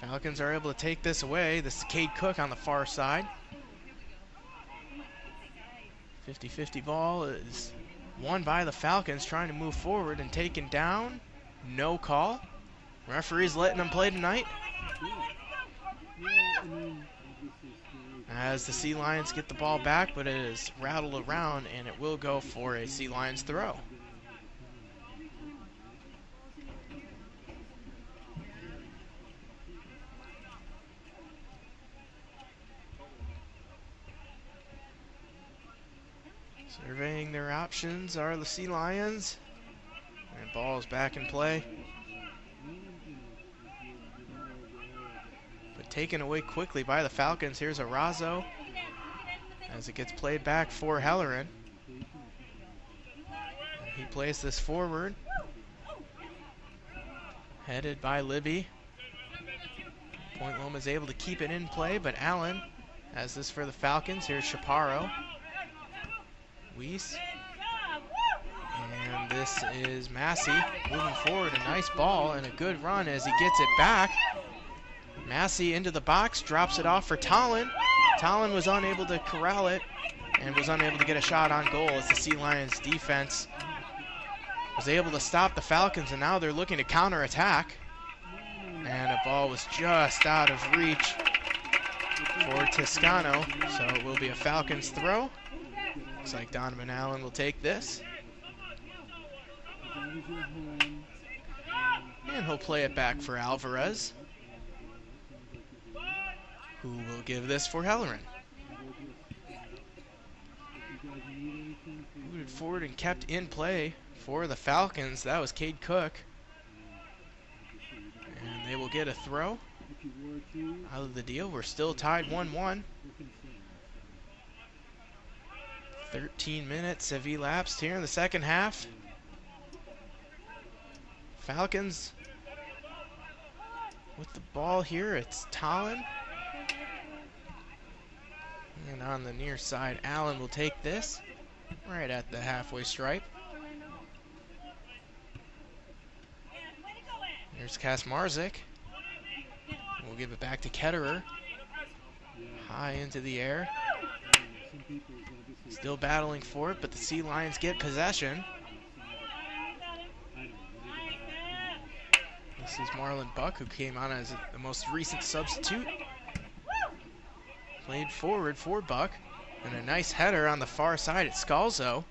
Falcons are able to take this away. This is Cade Cook on the far side. 50-50 ball is won by the Falcons, trying to move forward and taken down. No call. Referee's letting them play tonight. As the Sea Lions get the ball back, but it is rattled around, and it will go for a Sea Lions throw. Surveying their options are the Sea Lions. And ball is back in play. But taken away quickly by the Falcons. Here's Arazo as it gets played back for Hellerin. And he plays this forward. Headed by Libby. Point Loma is able to keep it in play, but Allen has this for the Falcons. Here's Chaparro. Weiss. And this is Massey moving forward. A nice ball and a good run as he gets it back. Massey into the box, drops it off for Tollin. Tollin was unable to corral it and was unable to get a shot on goal as the Sea Lions defense was able to stop the Falcons, and now they're looking to counterattack. And a ball was just out of reach for Toscano, so it will be a Falcons throw. Looks like Donovan Allen will take this. And he'll play it back for Alvarez, who will give this for Hellerin. Moved forward and kept in play for the Falcons. That was Cade Cook. And they will get a throw out of the deal. We're still tied 1-1. 13 minutes have elapsed here in the second half. Falcons with the ball here. It's Tallon. And on the near side, Allen will take this right at the halfway stripe. Here's Kasmarzik. We'll give it back to Ketterer. High into the air. Still battling for it, but the Sea Lions get possession. This is Marlon Buck, who came on as the most recent substitute. Played forward for Buck. And a nice header on the far side at Scalzo.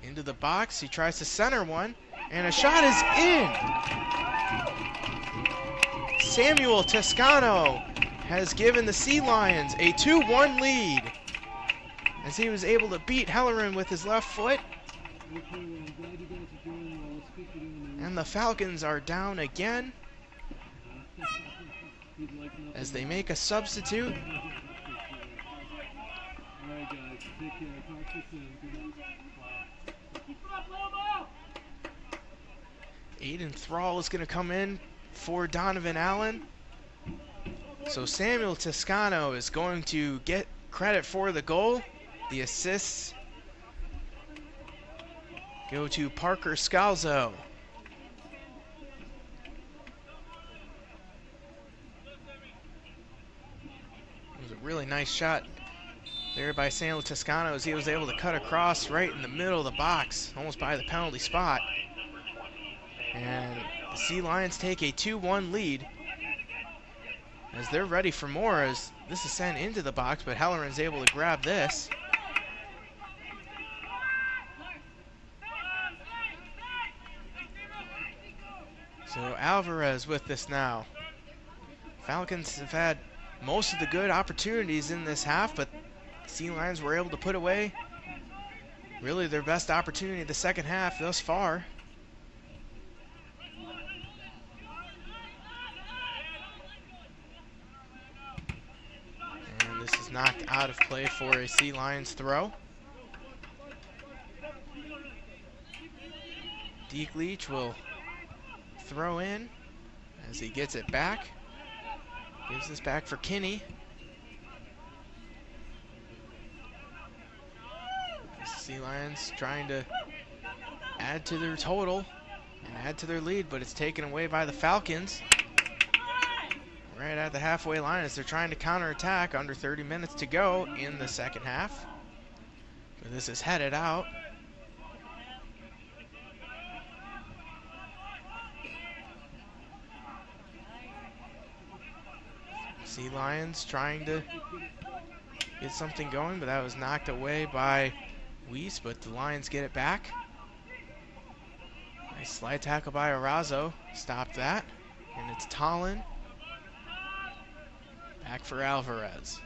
Into the box, he tries to center one, and a shot is in! Samuel Toscano has given the Sea Lions a 2-1 lead as he was able to beat Helleran with his left foot. And the Falcons are down again as they make a substitute. Aiden Thrall is going to come in for Donovan Allen. So Samuel Toscano is going to get credit for the goal. The assists go to Parker Scalzo. It was a really nice shot there by Samuel Toscano as he was able to cut across right in the middle of the box, almost by the penalty spot. And the Sea Lions take a 2-1 lead as they're ready for more as this is sent into the box, but Helleran's able to grab this. So Alvarez with this now. Falcons have had most of the good opportunities in this half, but Sea Lions were able to put away really their best opportunity of the second half thus far. And this is knocked out of play for a Sea Lions throw. Deke Leach will throw in as he gets it back. Gives this back for Kinney. Sea Lions trying to add to their total and add to their lead, but it's taken away by the Falcons right at the halfway line as they're trying to counterattack. Under 30 minutes to go in the second half. But this is headed out. Sea Lions trying to get something going, but that was knocked away by Weiss, but the Lions get it back. Nice slide tackle by Arazo. Stopped that. And it's Tallon. Back for Alvarez.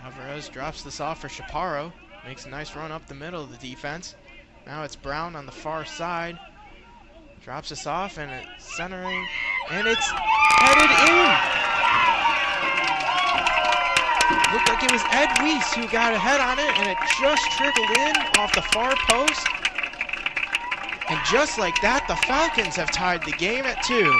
Alvarez drops this off for Chaparro. Makes a nice run up the middle of the defense. Now it's Brown on the far side. Drops this off and it's centering. And it's headed in! Looked like it was Ed Weiss who got a head on it, and it just trickled in off the far post. And just like that, the Falcons have tied the game at 2.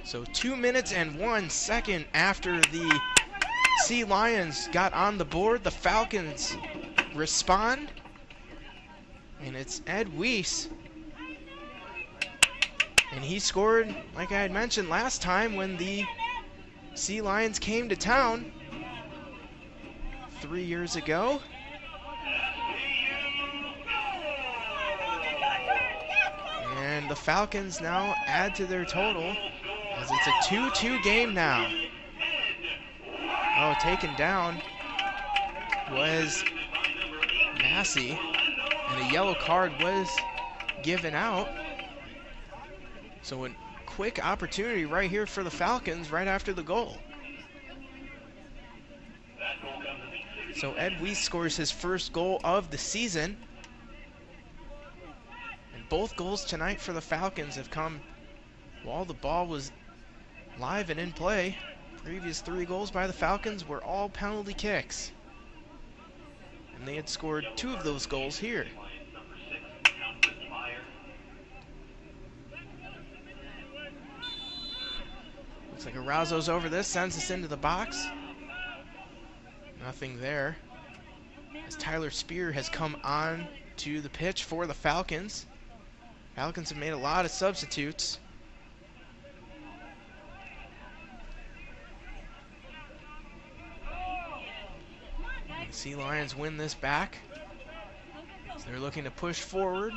So 2 minutes and 1 second after the Sea Lions got on the board, the Falcons respond, and it's Ed Weiss, and he scored, like I had mentioned last time, when the Sea Lions came to town 3 years ago. And the Falcons now add to their total as it's a 2-2 game now. Oh, taken down was Massey, and a yellow card was given out. So a quick opportunity right here for the Falcons right after the goal. That goal comes in the So Ed Weiss scores his first goal of the season. And both goals tonight for the Falcons have come while the ball was live and in play. Previous 3 goals by the Falcons were all penalty kicks. And they had scored 2 of those goals here. Looks like Arazo's over this, sends us into the box. Nothing there. As Tyler Spear has come on to the pitch for the Falcons. Falcons have made a lot of substitutes. The Sea Lions win this back. So they're looking to push forward.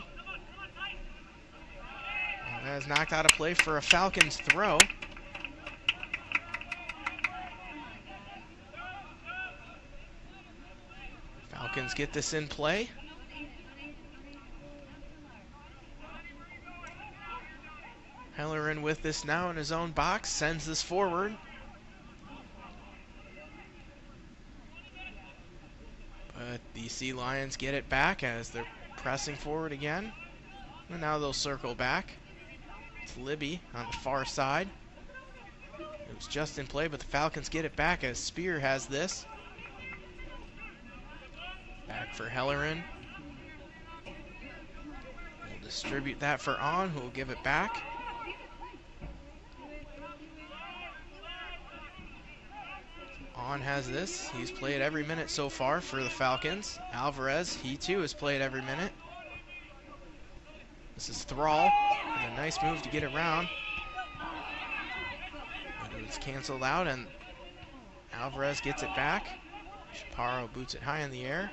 And that is knocked out of play for a Falcons throw. Falcons get this in play. Hellerin with this now in his own box, sends this forward. But the Sea Lions get it back as they're pressing forward again. And now they'll circle back. It's Libby on the far side. It was just in play, but the Falcons get it back as Spear has this. Back for Hellerin. We'll distribute that for On, who will give it back. On has this. He's played every minute so far for the Falcons. Alvarez, he too has played every minute. This is Thrall. And a nice move to get around. But it's canceled out, and Alvarez gets it back. Chaparro boots it high in the air.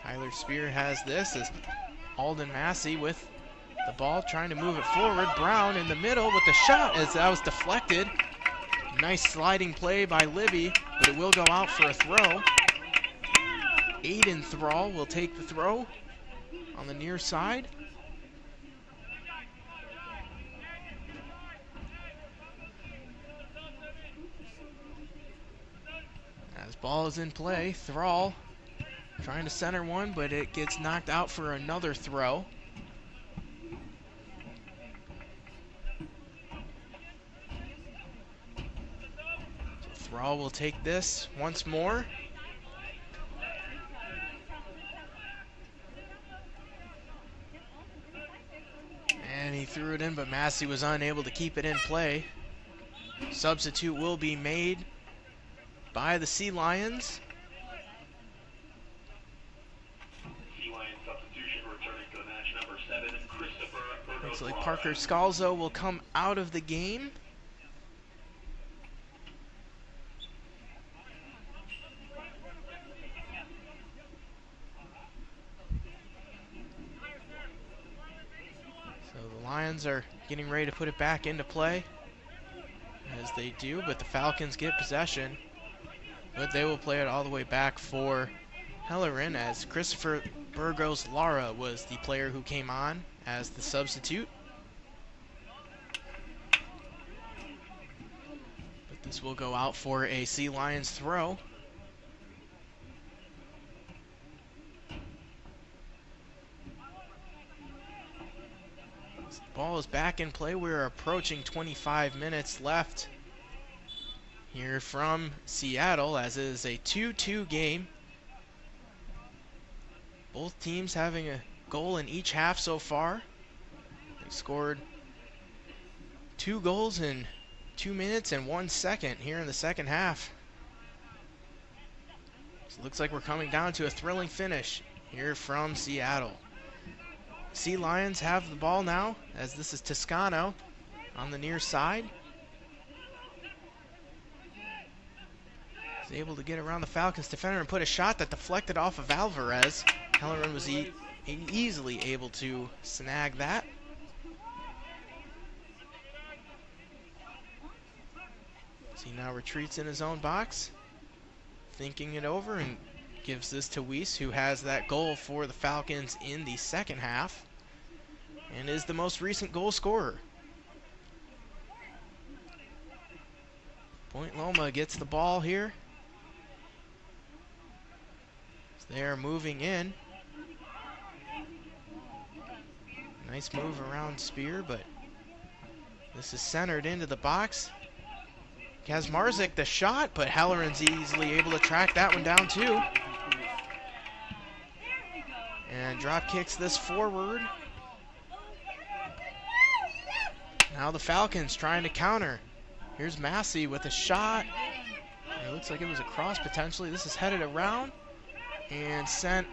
Tyler Spear has this as Alden Massey with the ball trying to move it forward. Brown in the middle with the shot as that was deflected. Nice sliding play by Libby, but it will go out for a throw. Aiden Thrall will take the throw on the near side. As ball is in play, Thrall trying to center one, but it gets knocked out for another throw. So Thrall will take this once more. And he threw it in, but Massey was unable to keep it in play. Substitute will be made by the Sea Lions. Looks like Parker Scalzo will come out of the game. So the Lions are getting ready to put it back into play, as they do, but the Falcons get possession. But they will play it all the way back for Hellerin, as Christopher Burgos Lara was the player who came on as the substitute. But this will go out for a Sea Lions throw. The ball is back in play. We're approaching 25 minutes left here from Seattle, as it is a 2-2 game. Both teams having a goal in each half so far. They scored 2 goals in 2 minutes and 1 second here in the second half. So it looks like we're coming down to a thrilling finish here from Seattle. Sea Lions have the ball now, as this is Toscano on the near side. He's able to get around the Falcons defender and put a shot that deflected off of Alvarez. Hellerin was easily able to snag that. So he now retreats in his own box, thinking it over, and gives this to Weiss, who has that goal for the Falcons in the second half and is the most recent goal scorer. Point Loma gets the ball here. They're moving in. Nice move around Spear, but this is centered into the box. Kazmarzik the shot, but Halloran's easily able to track that one down too. And drop kicks this forward. Now the Falcons trying to counter. Here's Massey with a shot. It looks like it was a cross potentially. This is headed around and sent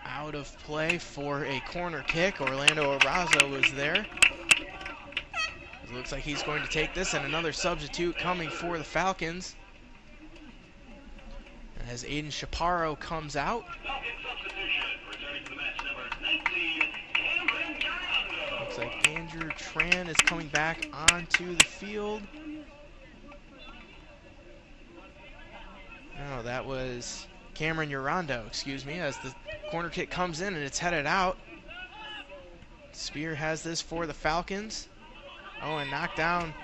out of play for a corner kick. Orlando Arazo was there. It looks like he's going to take this, and another substitute coming for the Falcons. As Aiden Chaparro comes out. Falcon substitution, returning to the match, number 19, Cameron. Looks like Andrew Tran is coming back onto the field. No, that was Cameron Urando, excuse me, as the corner kick comes in and it's headed out. Spear has this for the Falcons. Oh, and knocked down,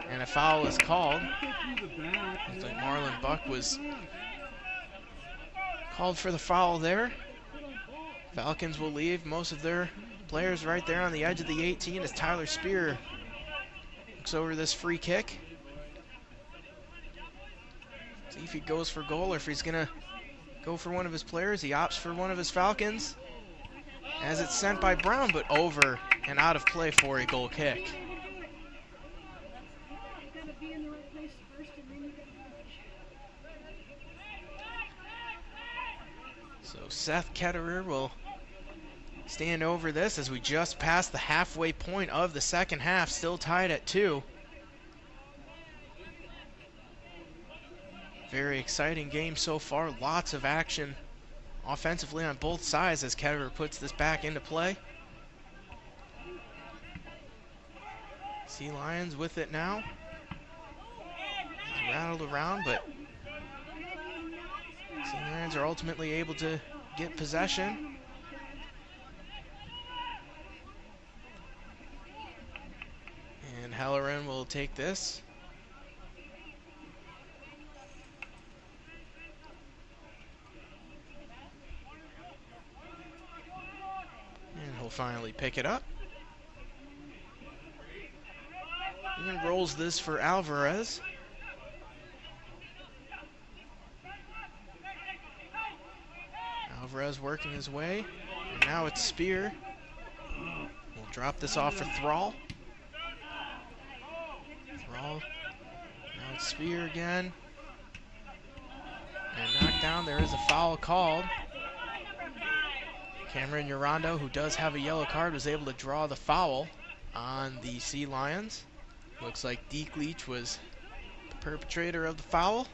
and a foul is called. Looks like Marlon Buck was called for the foul there. Falcons will leave most of their players right there on the edge of the 18 as Tyler Spear looks over this free kick. See if he goes for goal or if he's gonna go for one of his players. He opts for one of his Falcons as it's sent by Brown, but over and out of play for a goal kick. So Seth Ketterer will stand over this as we just passed the halfway point of the second half, still tied at 2. Very exciting game so far. Lots of action offensively on both sides as Ketterer puts this back into play. Sea Lions with it now. He's rattled around, but Sea Lions are ultimately able to get possession. And Halloran will take this. And he'll finally pick it up. And rolls this for Alvarez. Alvarez working his way. And now it's Spear. We'll drop this off for Thrall. Thrall. Now it's Spear again. And knocked down. There is a foul called. Cameron Urando, who does have a yellow card, was able to draw the foul on the Sea Lions. Looks like Deke Leach was the perpetrator of the foul.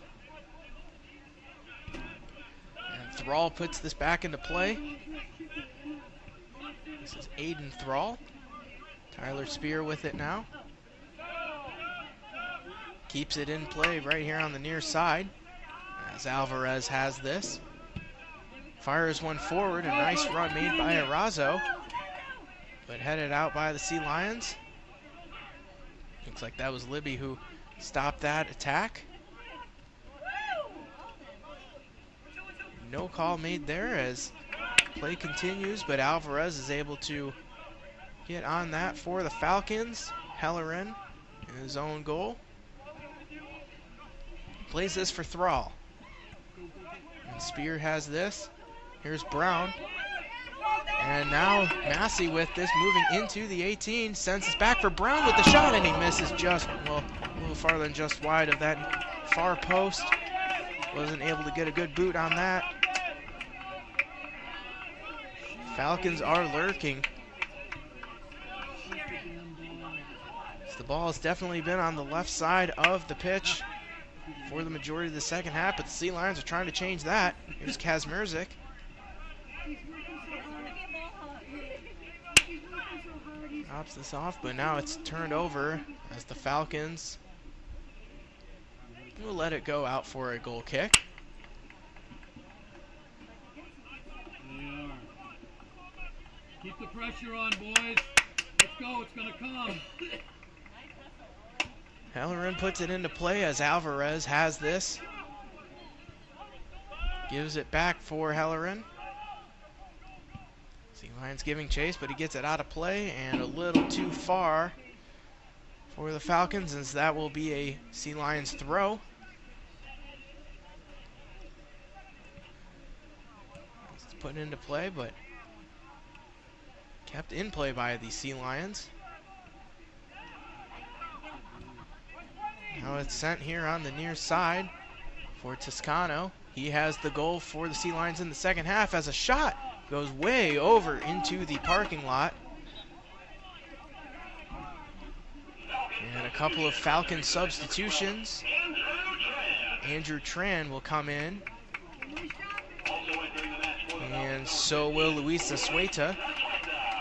And Thrall puts this back into play. This is Aiden Thrall. Tyler Spear with it now. Keeps it in play right here on the near side as Alvarez has this. Fires one forward, a nice run made by Arazo, but headed out by the Sea Lions. Looks like that was Libby who stopped that attack. No call made there as play continues, but Alvarez is able to get on that for the Falcons. Halloran in his own goal. Plays this for Thrall. And Spear has this. Here's Brown. And now Massey with this moving into the 18. Sends this back for Brown with the shot, and he misses just, well, a little farther than just wide of that far post. Wasn't able to get a good boot on that. Falcons are lurking. The ball has definitely been on the left side of the pitch for the majority of the second half, but the Sea Lions are trying to change that. Here's Kazmarzik. Drops this off, but now it's turned over as the Falcons will let it go out for a goal kick. Keep the pressure on, boys. Let's go, it's gonna come. Halloran puts it into play as Alvarez has this. Gives it back for Halloran. Sea Lions giving chase, but he gets it out of play and a little too far for the Falcons, as that will be a Sea Lions throw. It's put into play, but kept in play by the Sea Lions. Now it's sent here on the near side for Toscano. He has the goal for the Sea Lions in the second half as a shot goes way over into the parking lot. And a couple of Falcon substitutions. Andrew Tran will come in. And so will Luis Zazueta.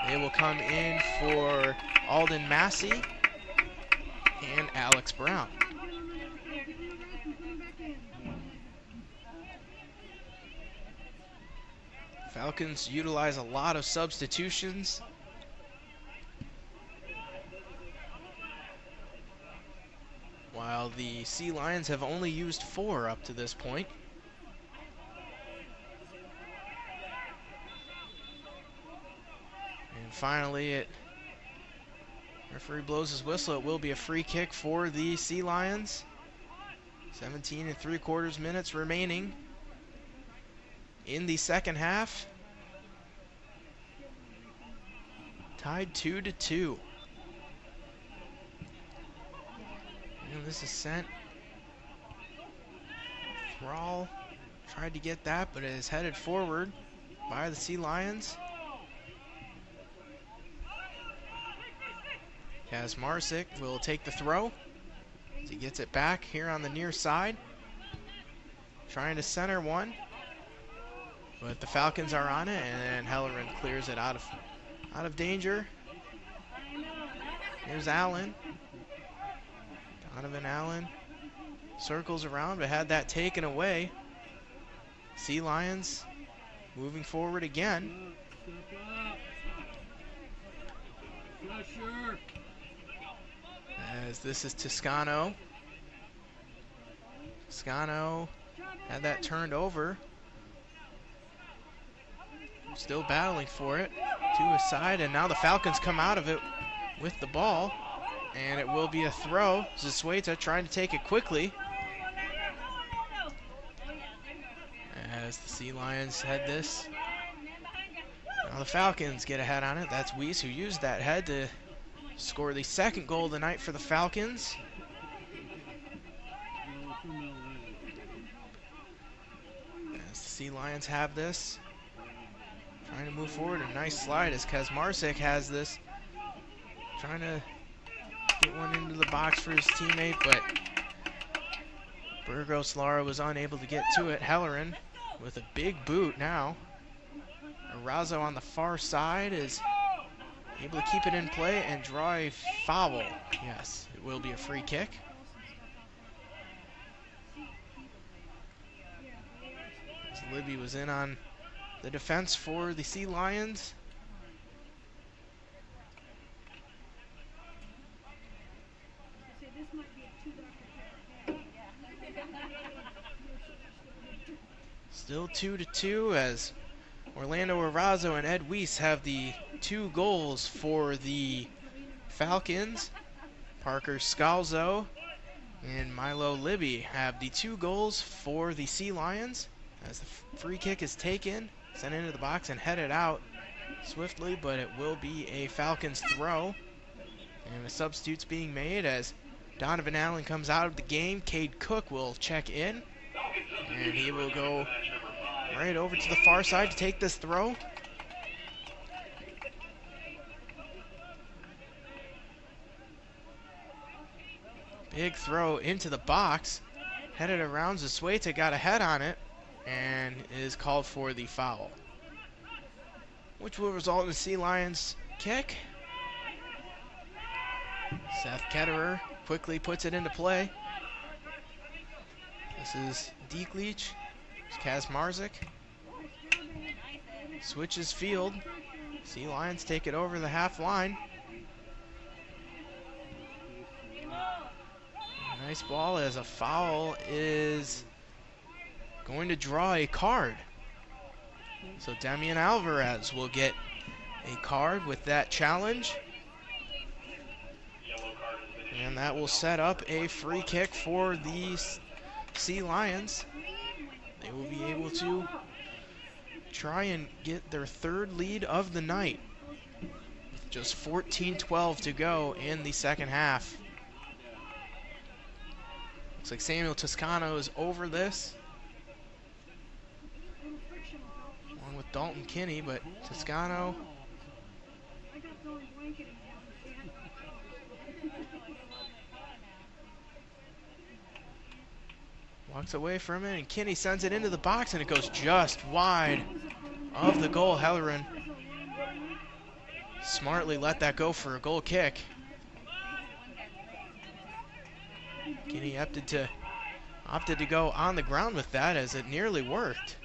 They will come in for Alden Massey and Alex Brown. Falcons utilize a lot of substitutions. While the Sea Lions have only used 4 up to this point. And finally, referee blows his whistle. It will be a free kick for the Sea Lions. 17 3/4 minutes remaining in the second half. Tied 2-2. And this is sent. Thrall tried to get that, but it is headed forward by the Sea Lions. Kazmarczyk will take the throw as he gets it back here on the near side. Trying to center one, but the Falcons are on it, and Halloran clears it out of danger. Here's Allen. Donovan Allen circles around, but had that taken away. Sea Lions moving forward again. As this is Toscano. Toscano had that turned over. Still battling for it to his side, and now the Falcons come out of it with the ball, and it will be a throw. Zazueta trying to take it quickly as the Sea Lions head this. Now the Falcons get a head on it. That's Weiss, who used that head to score the second goal of the night for the Falcons. As the Sea Lions have this. Trying to move forward, a nice slide as Kazmarczyk has this. Trying to get one into the box for his teammate, but Burgos Lara was unable to get to it. Halloran with a big boot now. Arazo on the far side is able to keep it in play and draw a foul. Yes, it will be a free kick. As Libby was in on the defense for the Sea Lions. Still 2-2 as Orlando Arazo and Ed Weiss have the 2 goals for the Falcons. Parker Scalzo and Milo Libby have the 2 goals for the Sea Lions. As the free kick is taken, sent into the box and headed out swiftly, but it will be a Falcons throw. And a substitute's being made as Donovan Allen comes out of the game. Cade Cook will check in, and he will go right over to the far side to take this throw. Big throw into the box, headed around. Zazueta got a head on it and is called for the foul, which will result in a Sea Lions kick. Seth Ketterer quickly puts it into play. This is Deklich. Kazmarczyk switches field. Sea Lions take it over the half line. Nice ball as a foul is going to draw a card. So Damian Alvarez will get a card with that challenge. And that will set up a free kick for the Sea Lions. They will be able to try and get their third lead of the night. With just 14-12 to go in the second half. Looks like Samuel Toscano is over this, along with Dalton Kinney, but Toscano walks away from it, and Kinney sends it into the box, and it goes just wide of the goal. Helleran smartly let that go for a goal kick. Kinney opted to go on the ground with that, as it nearly worked.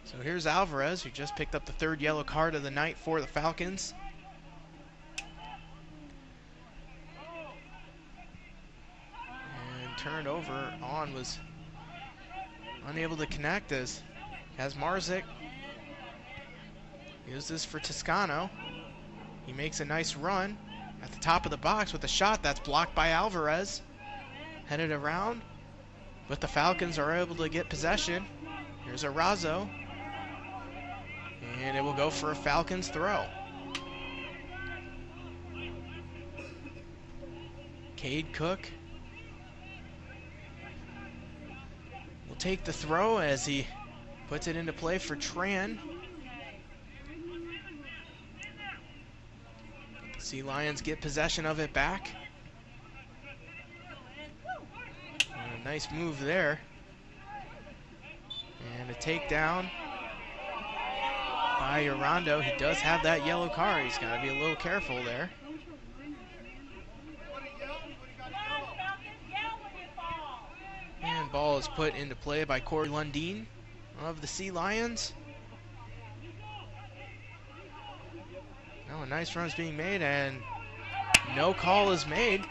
So here's Alvarez, who just picked up the third yellow card of the night for the Falcons. And turned over. On was unable to connect, as Kazmarzik uses this for Toscano. He makes a nice run at the top of the box with a shot that's blocked by Alvarez. Headed around, but the Falcons are able to get possession. Here's Arazo, and it will go for a Falcons throw. Cade Cook will take the throw as he puts it into play for Tran. The Sea Lions get possession of it back. Nice move there. And a takedown by Urando. He does have that yellow card. He's got to be a little careful there. And ball is put into play by Corey Lundeen of the Sea Lions. Now a nice run is being made, and no call is made.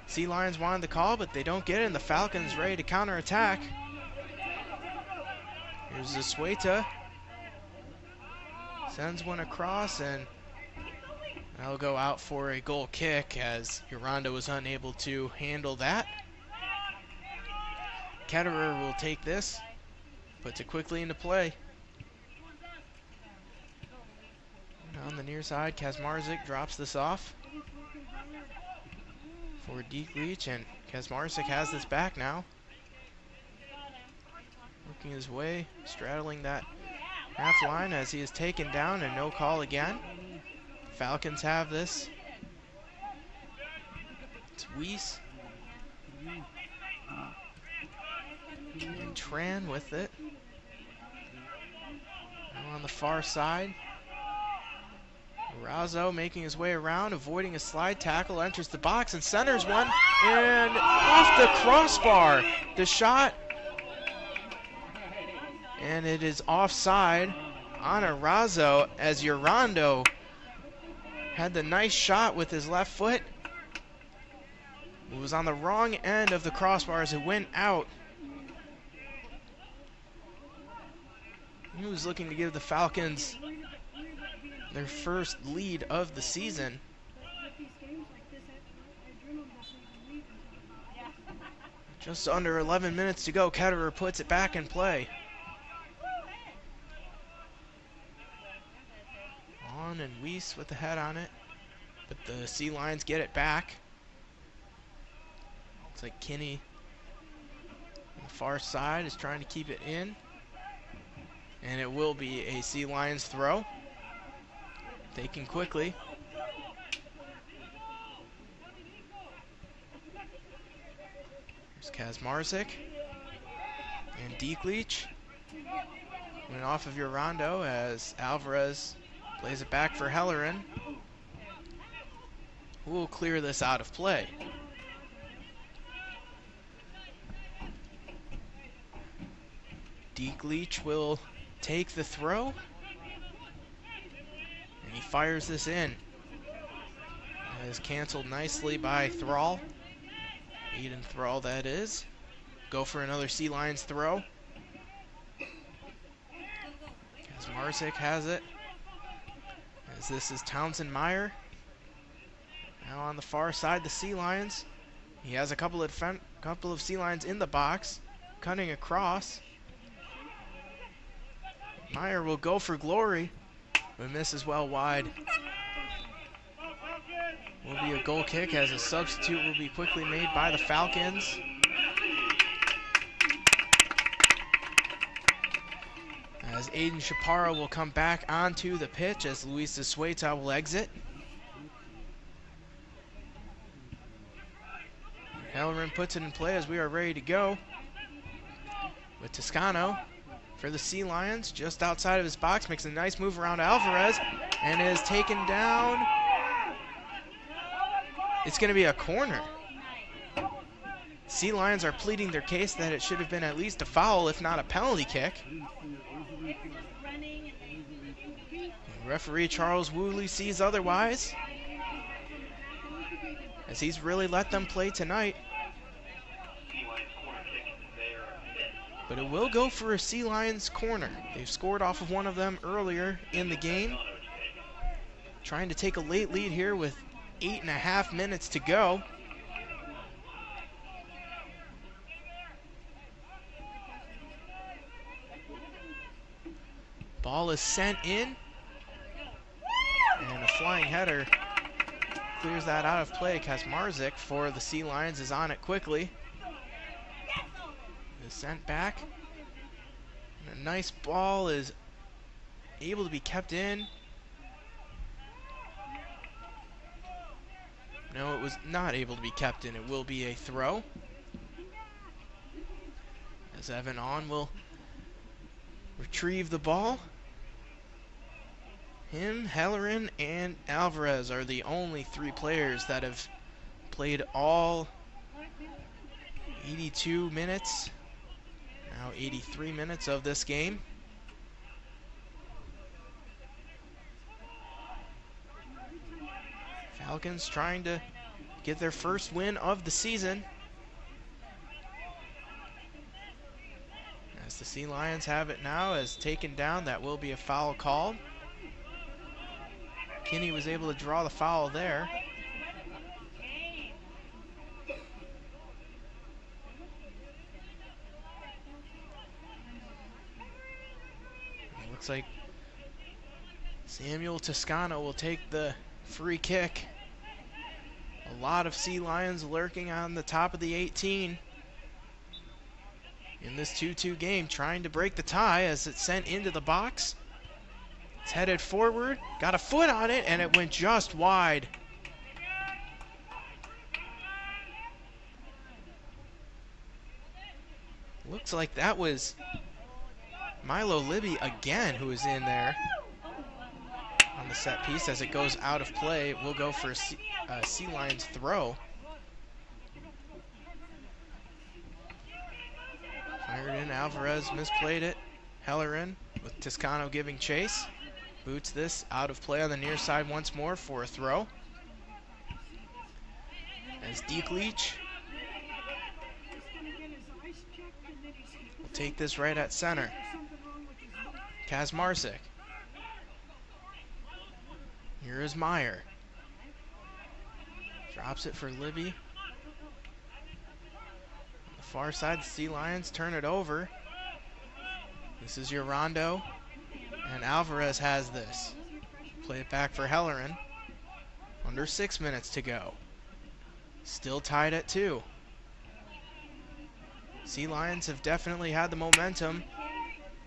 Sea Lions wanted the call, but they don't get it, and the Falcons ready to counterattack. Here's Zasueta. Sends one across, and that'll go out for a goal kick, as Uranda was unable to handle that. Ketterer will take this, puts it quickly into play. And on the near side, Kazmarzik drops this off for Dekleach, and Kazmarzik has this back now. Working his way, straddling that half line as he is taken down, and no call again. Falcons have this. It's Weiss. And Tran with it. Now on the far side. Razzo making his way around, avoiding a slide tackle, enters the box and centers one, and off the crossbar. The shot, and it is offside on Razzo, as Urando had the nice shot with his left foot. It was on the wrong end of the crossbar as it went out. He was looking to give the Falcons their first lead of the season. Just under 11 minutes to go. Ketterer puts it back in play. On, and Weiss with the head on it, but the Sea Lions get it back. Looks like Kinney on the far side is trying to keep it in, and it will be a Sea Lions throw. Taken quickly. Here's Kazmarzik and Dekleach. Went off of Urando as Alvarez plays it back for Helleran, who will clear this out of play. Dekleach will take the throw, and he fires this in. That is canceled nicely by Thrall. Eden Thrall, that is. Go for another Sea Lions throw. Marzik has it. As this is Townsend Meyer. Now on the far side, the Sea Lions. He has a couple of Sea Lions in the box, cutting across. Meyer will go for glory, but misses well wide. Will be a goal kick as a substitute will be quickly made by the Falcons. As Aiden Chaparro will come back onto the pitch as Luis de Sueta will exit. Halloran puts it in play as we are ready to go. With Toscano for the Sea Lions, just outside of his box, makes a nice move around Alvarez and is taken down. It's going to be a corner. Sea Lions are pleading their case that it should have been at least a foul, if not a penalty kick. Referee Charles Woolley sees otherwise, as he's really let them play tonight. But it will go for a Sea Lions corner. They've scored off of one of them earlier in the game. Trying to take a late lead here with 8.5 minutes to go. Ball is sent in. And a flying header clears that out of play. Kazmarzik for the Sea Lions is on it quickly. Is sent back. And a nice ball is able to be kept in. No, it was not able to be kept in. It will be a throw. As Evan On will retrieve the ball. Him, Halloran, and Alvarez are the only 3 players that have played all 82 minutes, now 83 minutes of this game. Falcons trying to get their first win of the season. As the Sea Lions have it now, as taken down, that will be a foul call. Kinney was able to draw the foul there. It looks like Samuel Toscano will take the free kick. A lot of Sea Lions lurking on the top of the 18 in this 2-2 game, trying to break the tie as it's sent into the box. It's headed forward, got a foot on it, and it went just wide. Looks like that was Milo Libby again who was in there on the set piece. As it goes out of play, we'll go for a Sea Lions throw. Fired in, Alvarez misplayed it. Halloran with Toscano giving chase. Boots this out of play on the near side once more for a throw. As Diekleach will take this right at center. Kazmarzik. Here is Meyer. Drops it for Libby. On the far side, the Sea Lions turn it over. This is your Rondo. And Alvarez has this. Play it back for Halloran. Under 6 minutes to go. Still tied at 2. Sea Lions have definitely had the momentum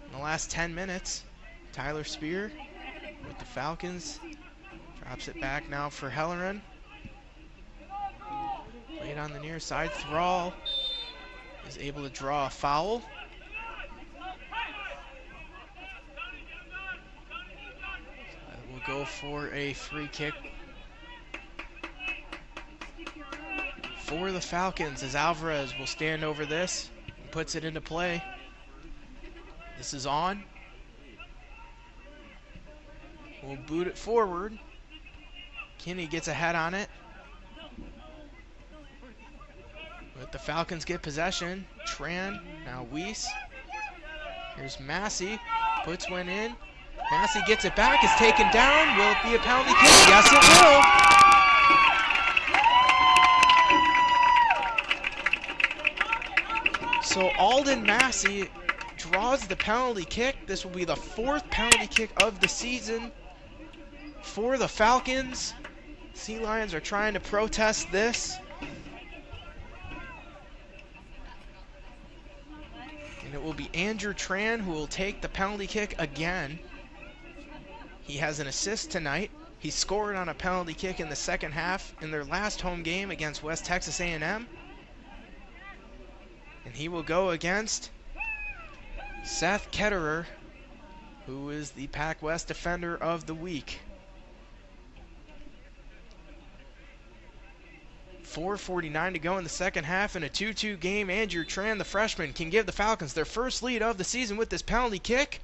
in the last 10 minutes. Tyler Spear with the Falcons. Drops it back now for Halloran. Played on the near side. Thrall is able to draw a foul. We'll go for a free kick for the Falcons as Alvarez will stand over this and puts it into play. This is on. We'll boot it forward. Kinney gets a head on it. But the Falcons get possession. Tran, now Weiss. Here's Massey, puts one in. Massey gets it back, is taken down. Will it be a penalty kick? Yes, it will. So Alden Massey draws the penalty kick. This will be the 4th penalty kick of the season for the Falcons. Sea Lions are trying to protest this. And it will be Andrew Tran who will take the penalty kick again. He has an assist tonight. He scored on a penalty kick in the second half in their last home game against West Texas A&M. And he will go against Seth Ketterer, who is the Pac West Defender of the Week. 4:49 to go in the second half in a 2-2 game. Andrew Tran, the freshman, can give the Falcons their first lead of the season with this penalty kick.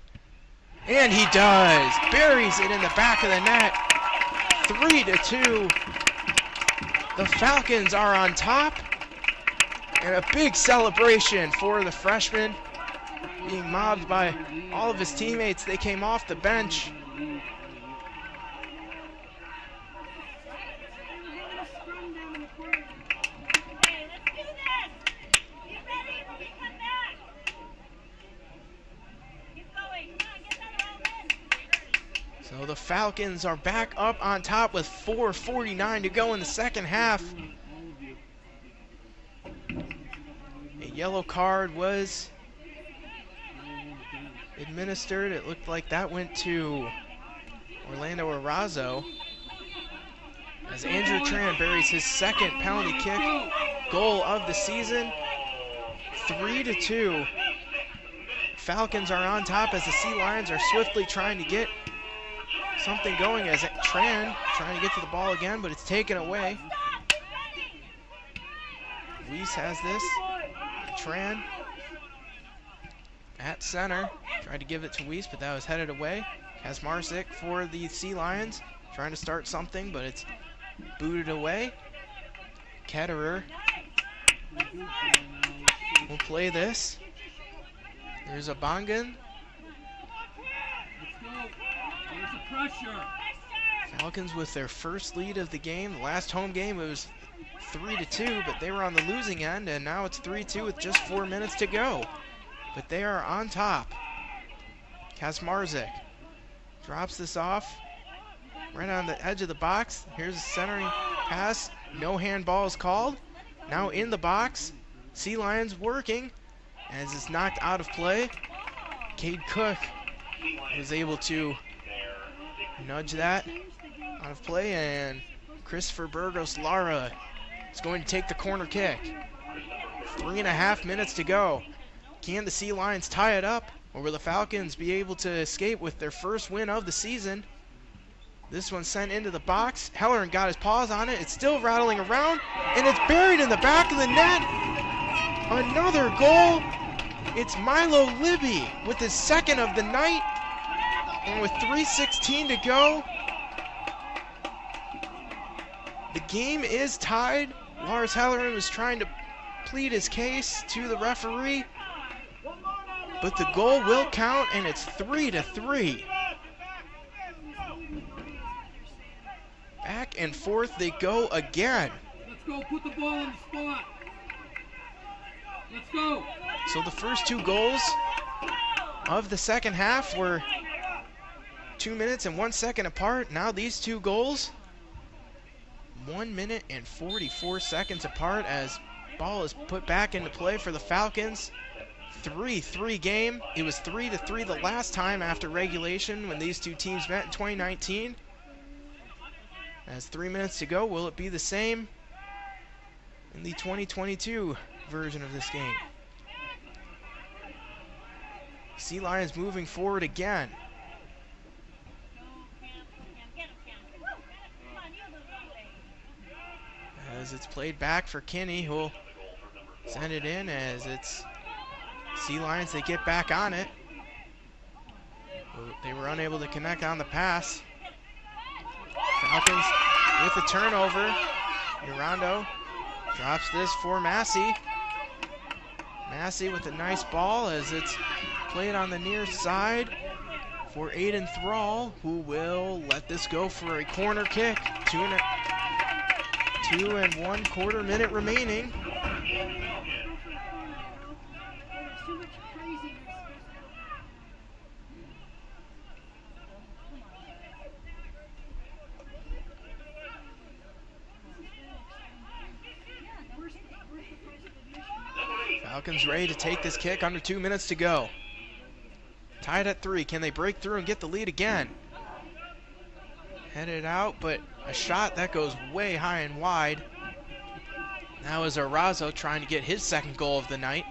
And he does. Buries it in the back of the net. 3-2. The Falcons are on top. And a big celebration for the freshman. Being mobbed by all of his teammates. They came off the bench. So the Falcons are back up on top with 4:49 to go in the second half. A yellow card was administered. It looked like that went to Orlando Arazo as Andrew Tran buries his second penalty kick goal of the season. 3-2. Falcons are on top as the Sea Lions are swiftly trying to get something going as Tran trying to get to the ball again, but it's taken away. Weiss has this. Tran at center. Tried to give it to Weiss, but that was headed away. Kazmarzik for the Sea Lions. Trying to start something, but it's booted away. Ketterer will play this. There's a Bongan. Pressure. Falcons with their first lead of the game. The last home game it was 3-2, but they were on the losing end, and now it's 3-2 with just 4 minutes to go. But they are on top. Kazmarzik drops this off right on the edge of the box. Here's a centering pass. No handball is called. Now in the box. Sea Lions working as it's knocked out of play. Cade Cook was able to nudge that out of play, and Christopher Burgos Lara is going to take the corner kick. 3.5 minutes to go. Can the Sea Lions tie it up, or will the Falcons be able to escape with their first win of the season? This one sent into the box. Helleran got his paws on it. It's still rattling around, and it's buried in the back of the net. Another goal. It's Milo Libby with his second of the night. And with 3:16 to go, the game is tied. Lars Helleran was trying to plead his case to the referee, but the goal will count, and it's 3-3. Back and forth they go again. Let's go, put the ball in the spot. Let's go. So the first 2 goals of the second half were 2 minutes and 1 second apart. Now these 2 goals, 1 minute and 44 seconds apart as ball is put back into play for the Falcons. 3-3 game. It was 3-3 the last time after regulation when these two teams met in 2019. As 3 minutes to go, will it be the same in the 2022 version of this game? Sea Lions moving forward again. As it's played back for Kinney, who'll send it in as it's Sea Lions. They get back on it. They were unable to connect on the pass. Falcons with the turnover. Urando drops this for Massey. Massey with a nice ball as it's played on the near side for Aiden Thrall, who will let this go for a corner kick. 2 and 1/4 minute remaining. There's too much craziness. Falcons ready to take this kick, under 2 minutes to go. Tied at 3. Can they break through and get the lead again? Headed out, but a shot that goes way high and wide. Now is Arazo trying to get his second goal of the night.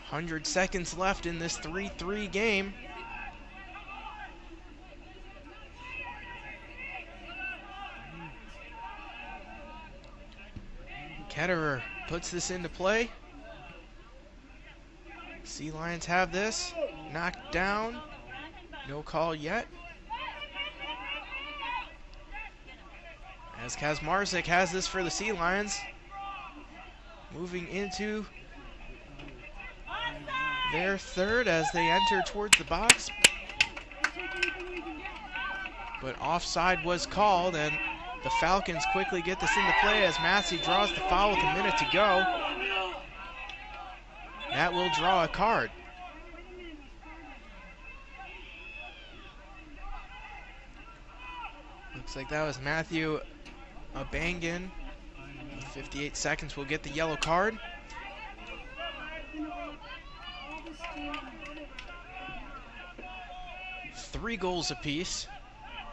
100 seconds left in this 3-3 game. Ketterer puts this into play. Sea Lions have this. Knocked down. No call yet. As Kazmarzik has this for the Sea Lions. Moving into their third as they enter towards the box. But offside was called, and the Falcons quickly get this into play as Massey draws the foul with a minute to go. That will draw a card. Looks like that was Matthew Abangan. 58 seconds will get the yellow card. Three goals apiece.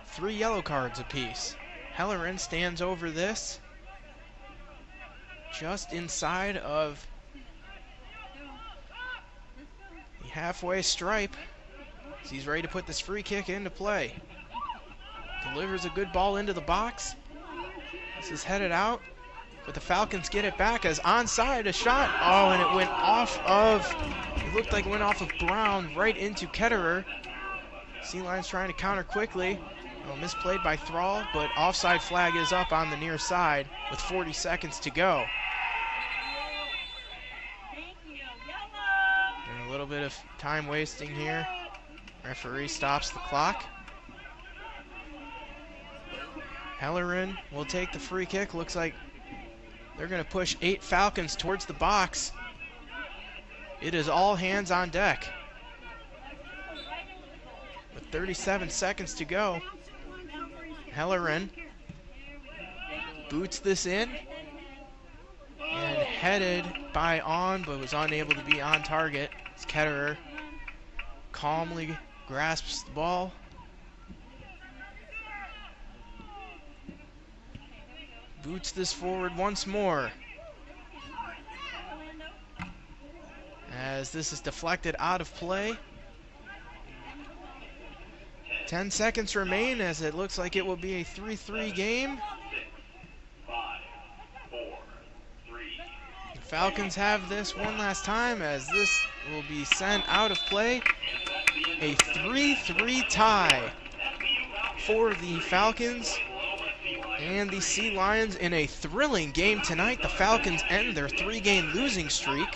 3 yellow cards apiece. Hellerin stands over this. Just inside of the halfway stripe. He's ready to put this free kick into play. Delivers a good ball into the box. This is headed out, but the Falcons get it back as onside, a shot. Oh, and it went off of, it looked like it went off of Brown right into Ketterer. Sea Lions trying to counter quickly. Oh, misplayed by Thrall, but offside flag is up on the near side with 40 seconds to go. And a little bit of time wasting here. Referee stops the clock. Hellerin will take the free kick. Looks like they're going to push 8 Falcons towards the box. It is all hands on deck. With 37 seconds to go, Hellerin boots this in and headed by On, but was unable to be on target. As Ketterer calmly grasps the ball. Boots this forward once more. As this is deflected out of play. 10 seconds remain as it looks like it will be a 3-3 game. 5, 4, 3. The Falcons have this one last time as this will be sent out of play. A 3-3 tie for the Falcons and the Sea Lions in a thrilling game tonight. The Falcons end their 3-game losing streak,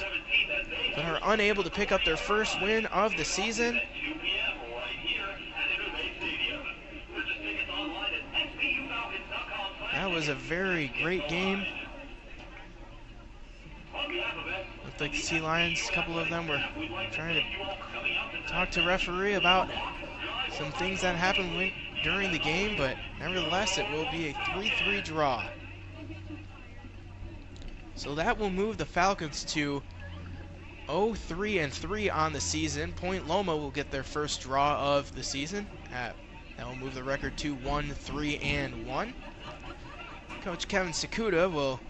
but are unable to pick up their first win of the season. That was a very great game. Looked like the Sea Lions, a couple of them were trying to talk to referee about some things that happened during the game, but nevertheless it will be a 3-3 draw. So that will move the Falcons to 0-3-3 on the season. Point Loma will get their first draw of the season. That will move the record to 1-3-1. Coach Kevin Sakuda will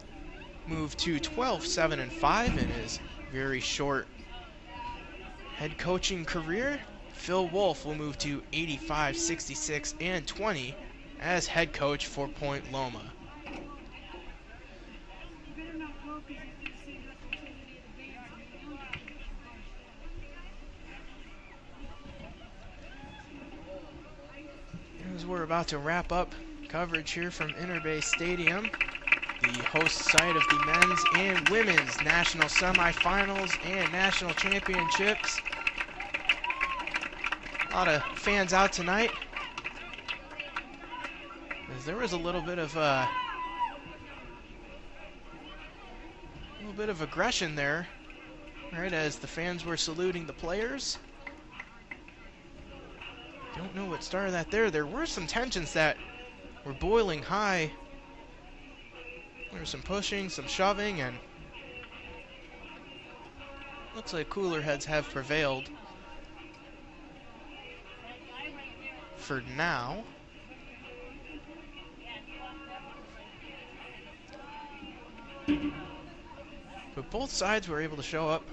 move to 12-7-5 in his very short head coaching career. Phil Wolf will move to 85-66-20 as head coach for Point Loma. As we're about to wrap up coverage here from Interbay Stadium, the host site of the men's and women's national semifinals and national championships. lot of fans out tonight. As there was a little bit of aggression there, right as the fans were saluting the players. Don't know what started that there. There were some tensions that were boiling high. There was some pushing, some shoving, and looks like cooler heads have prevailed for now. But both sides were able to show up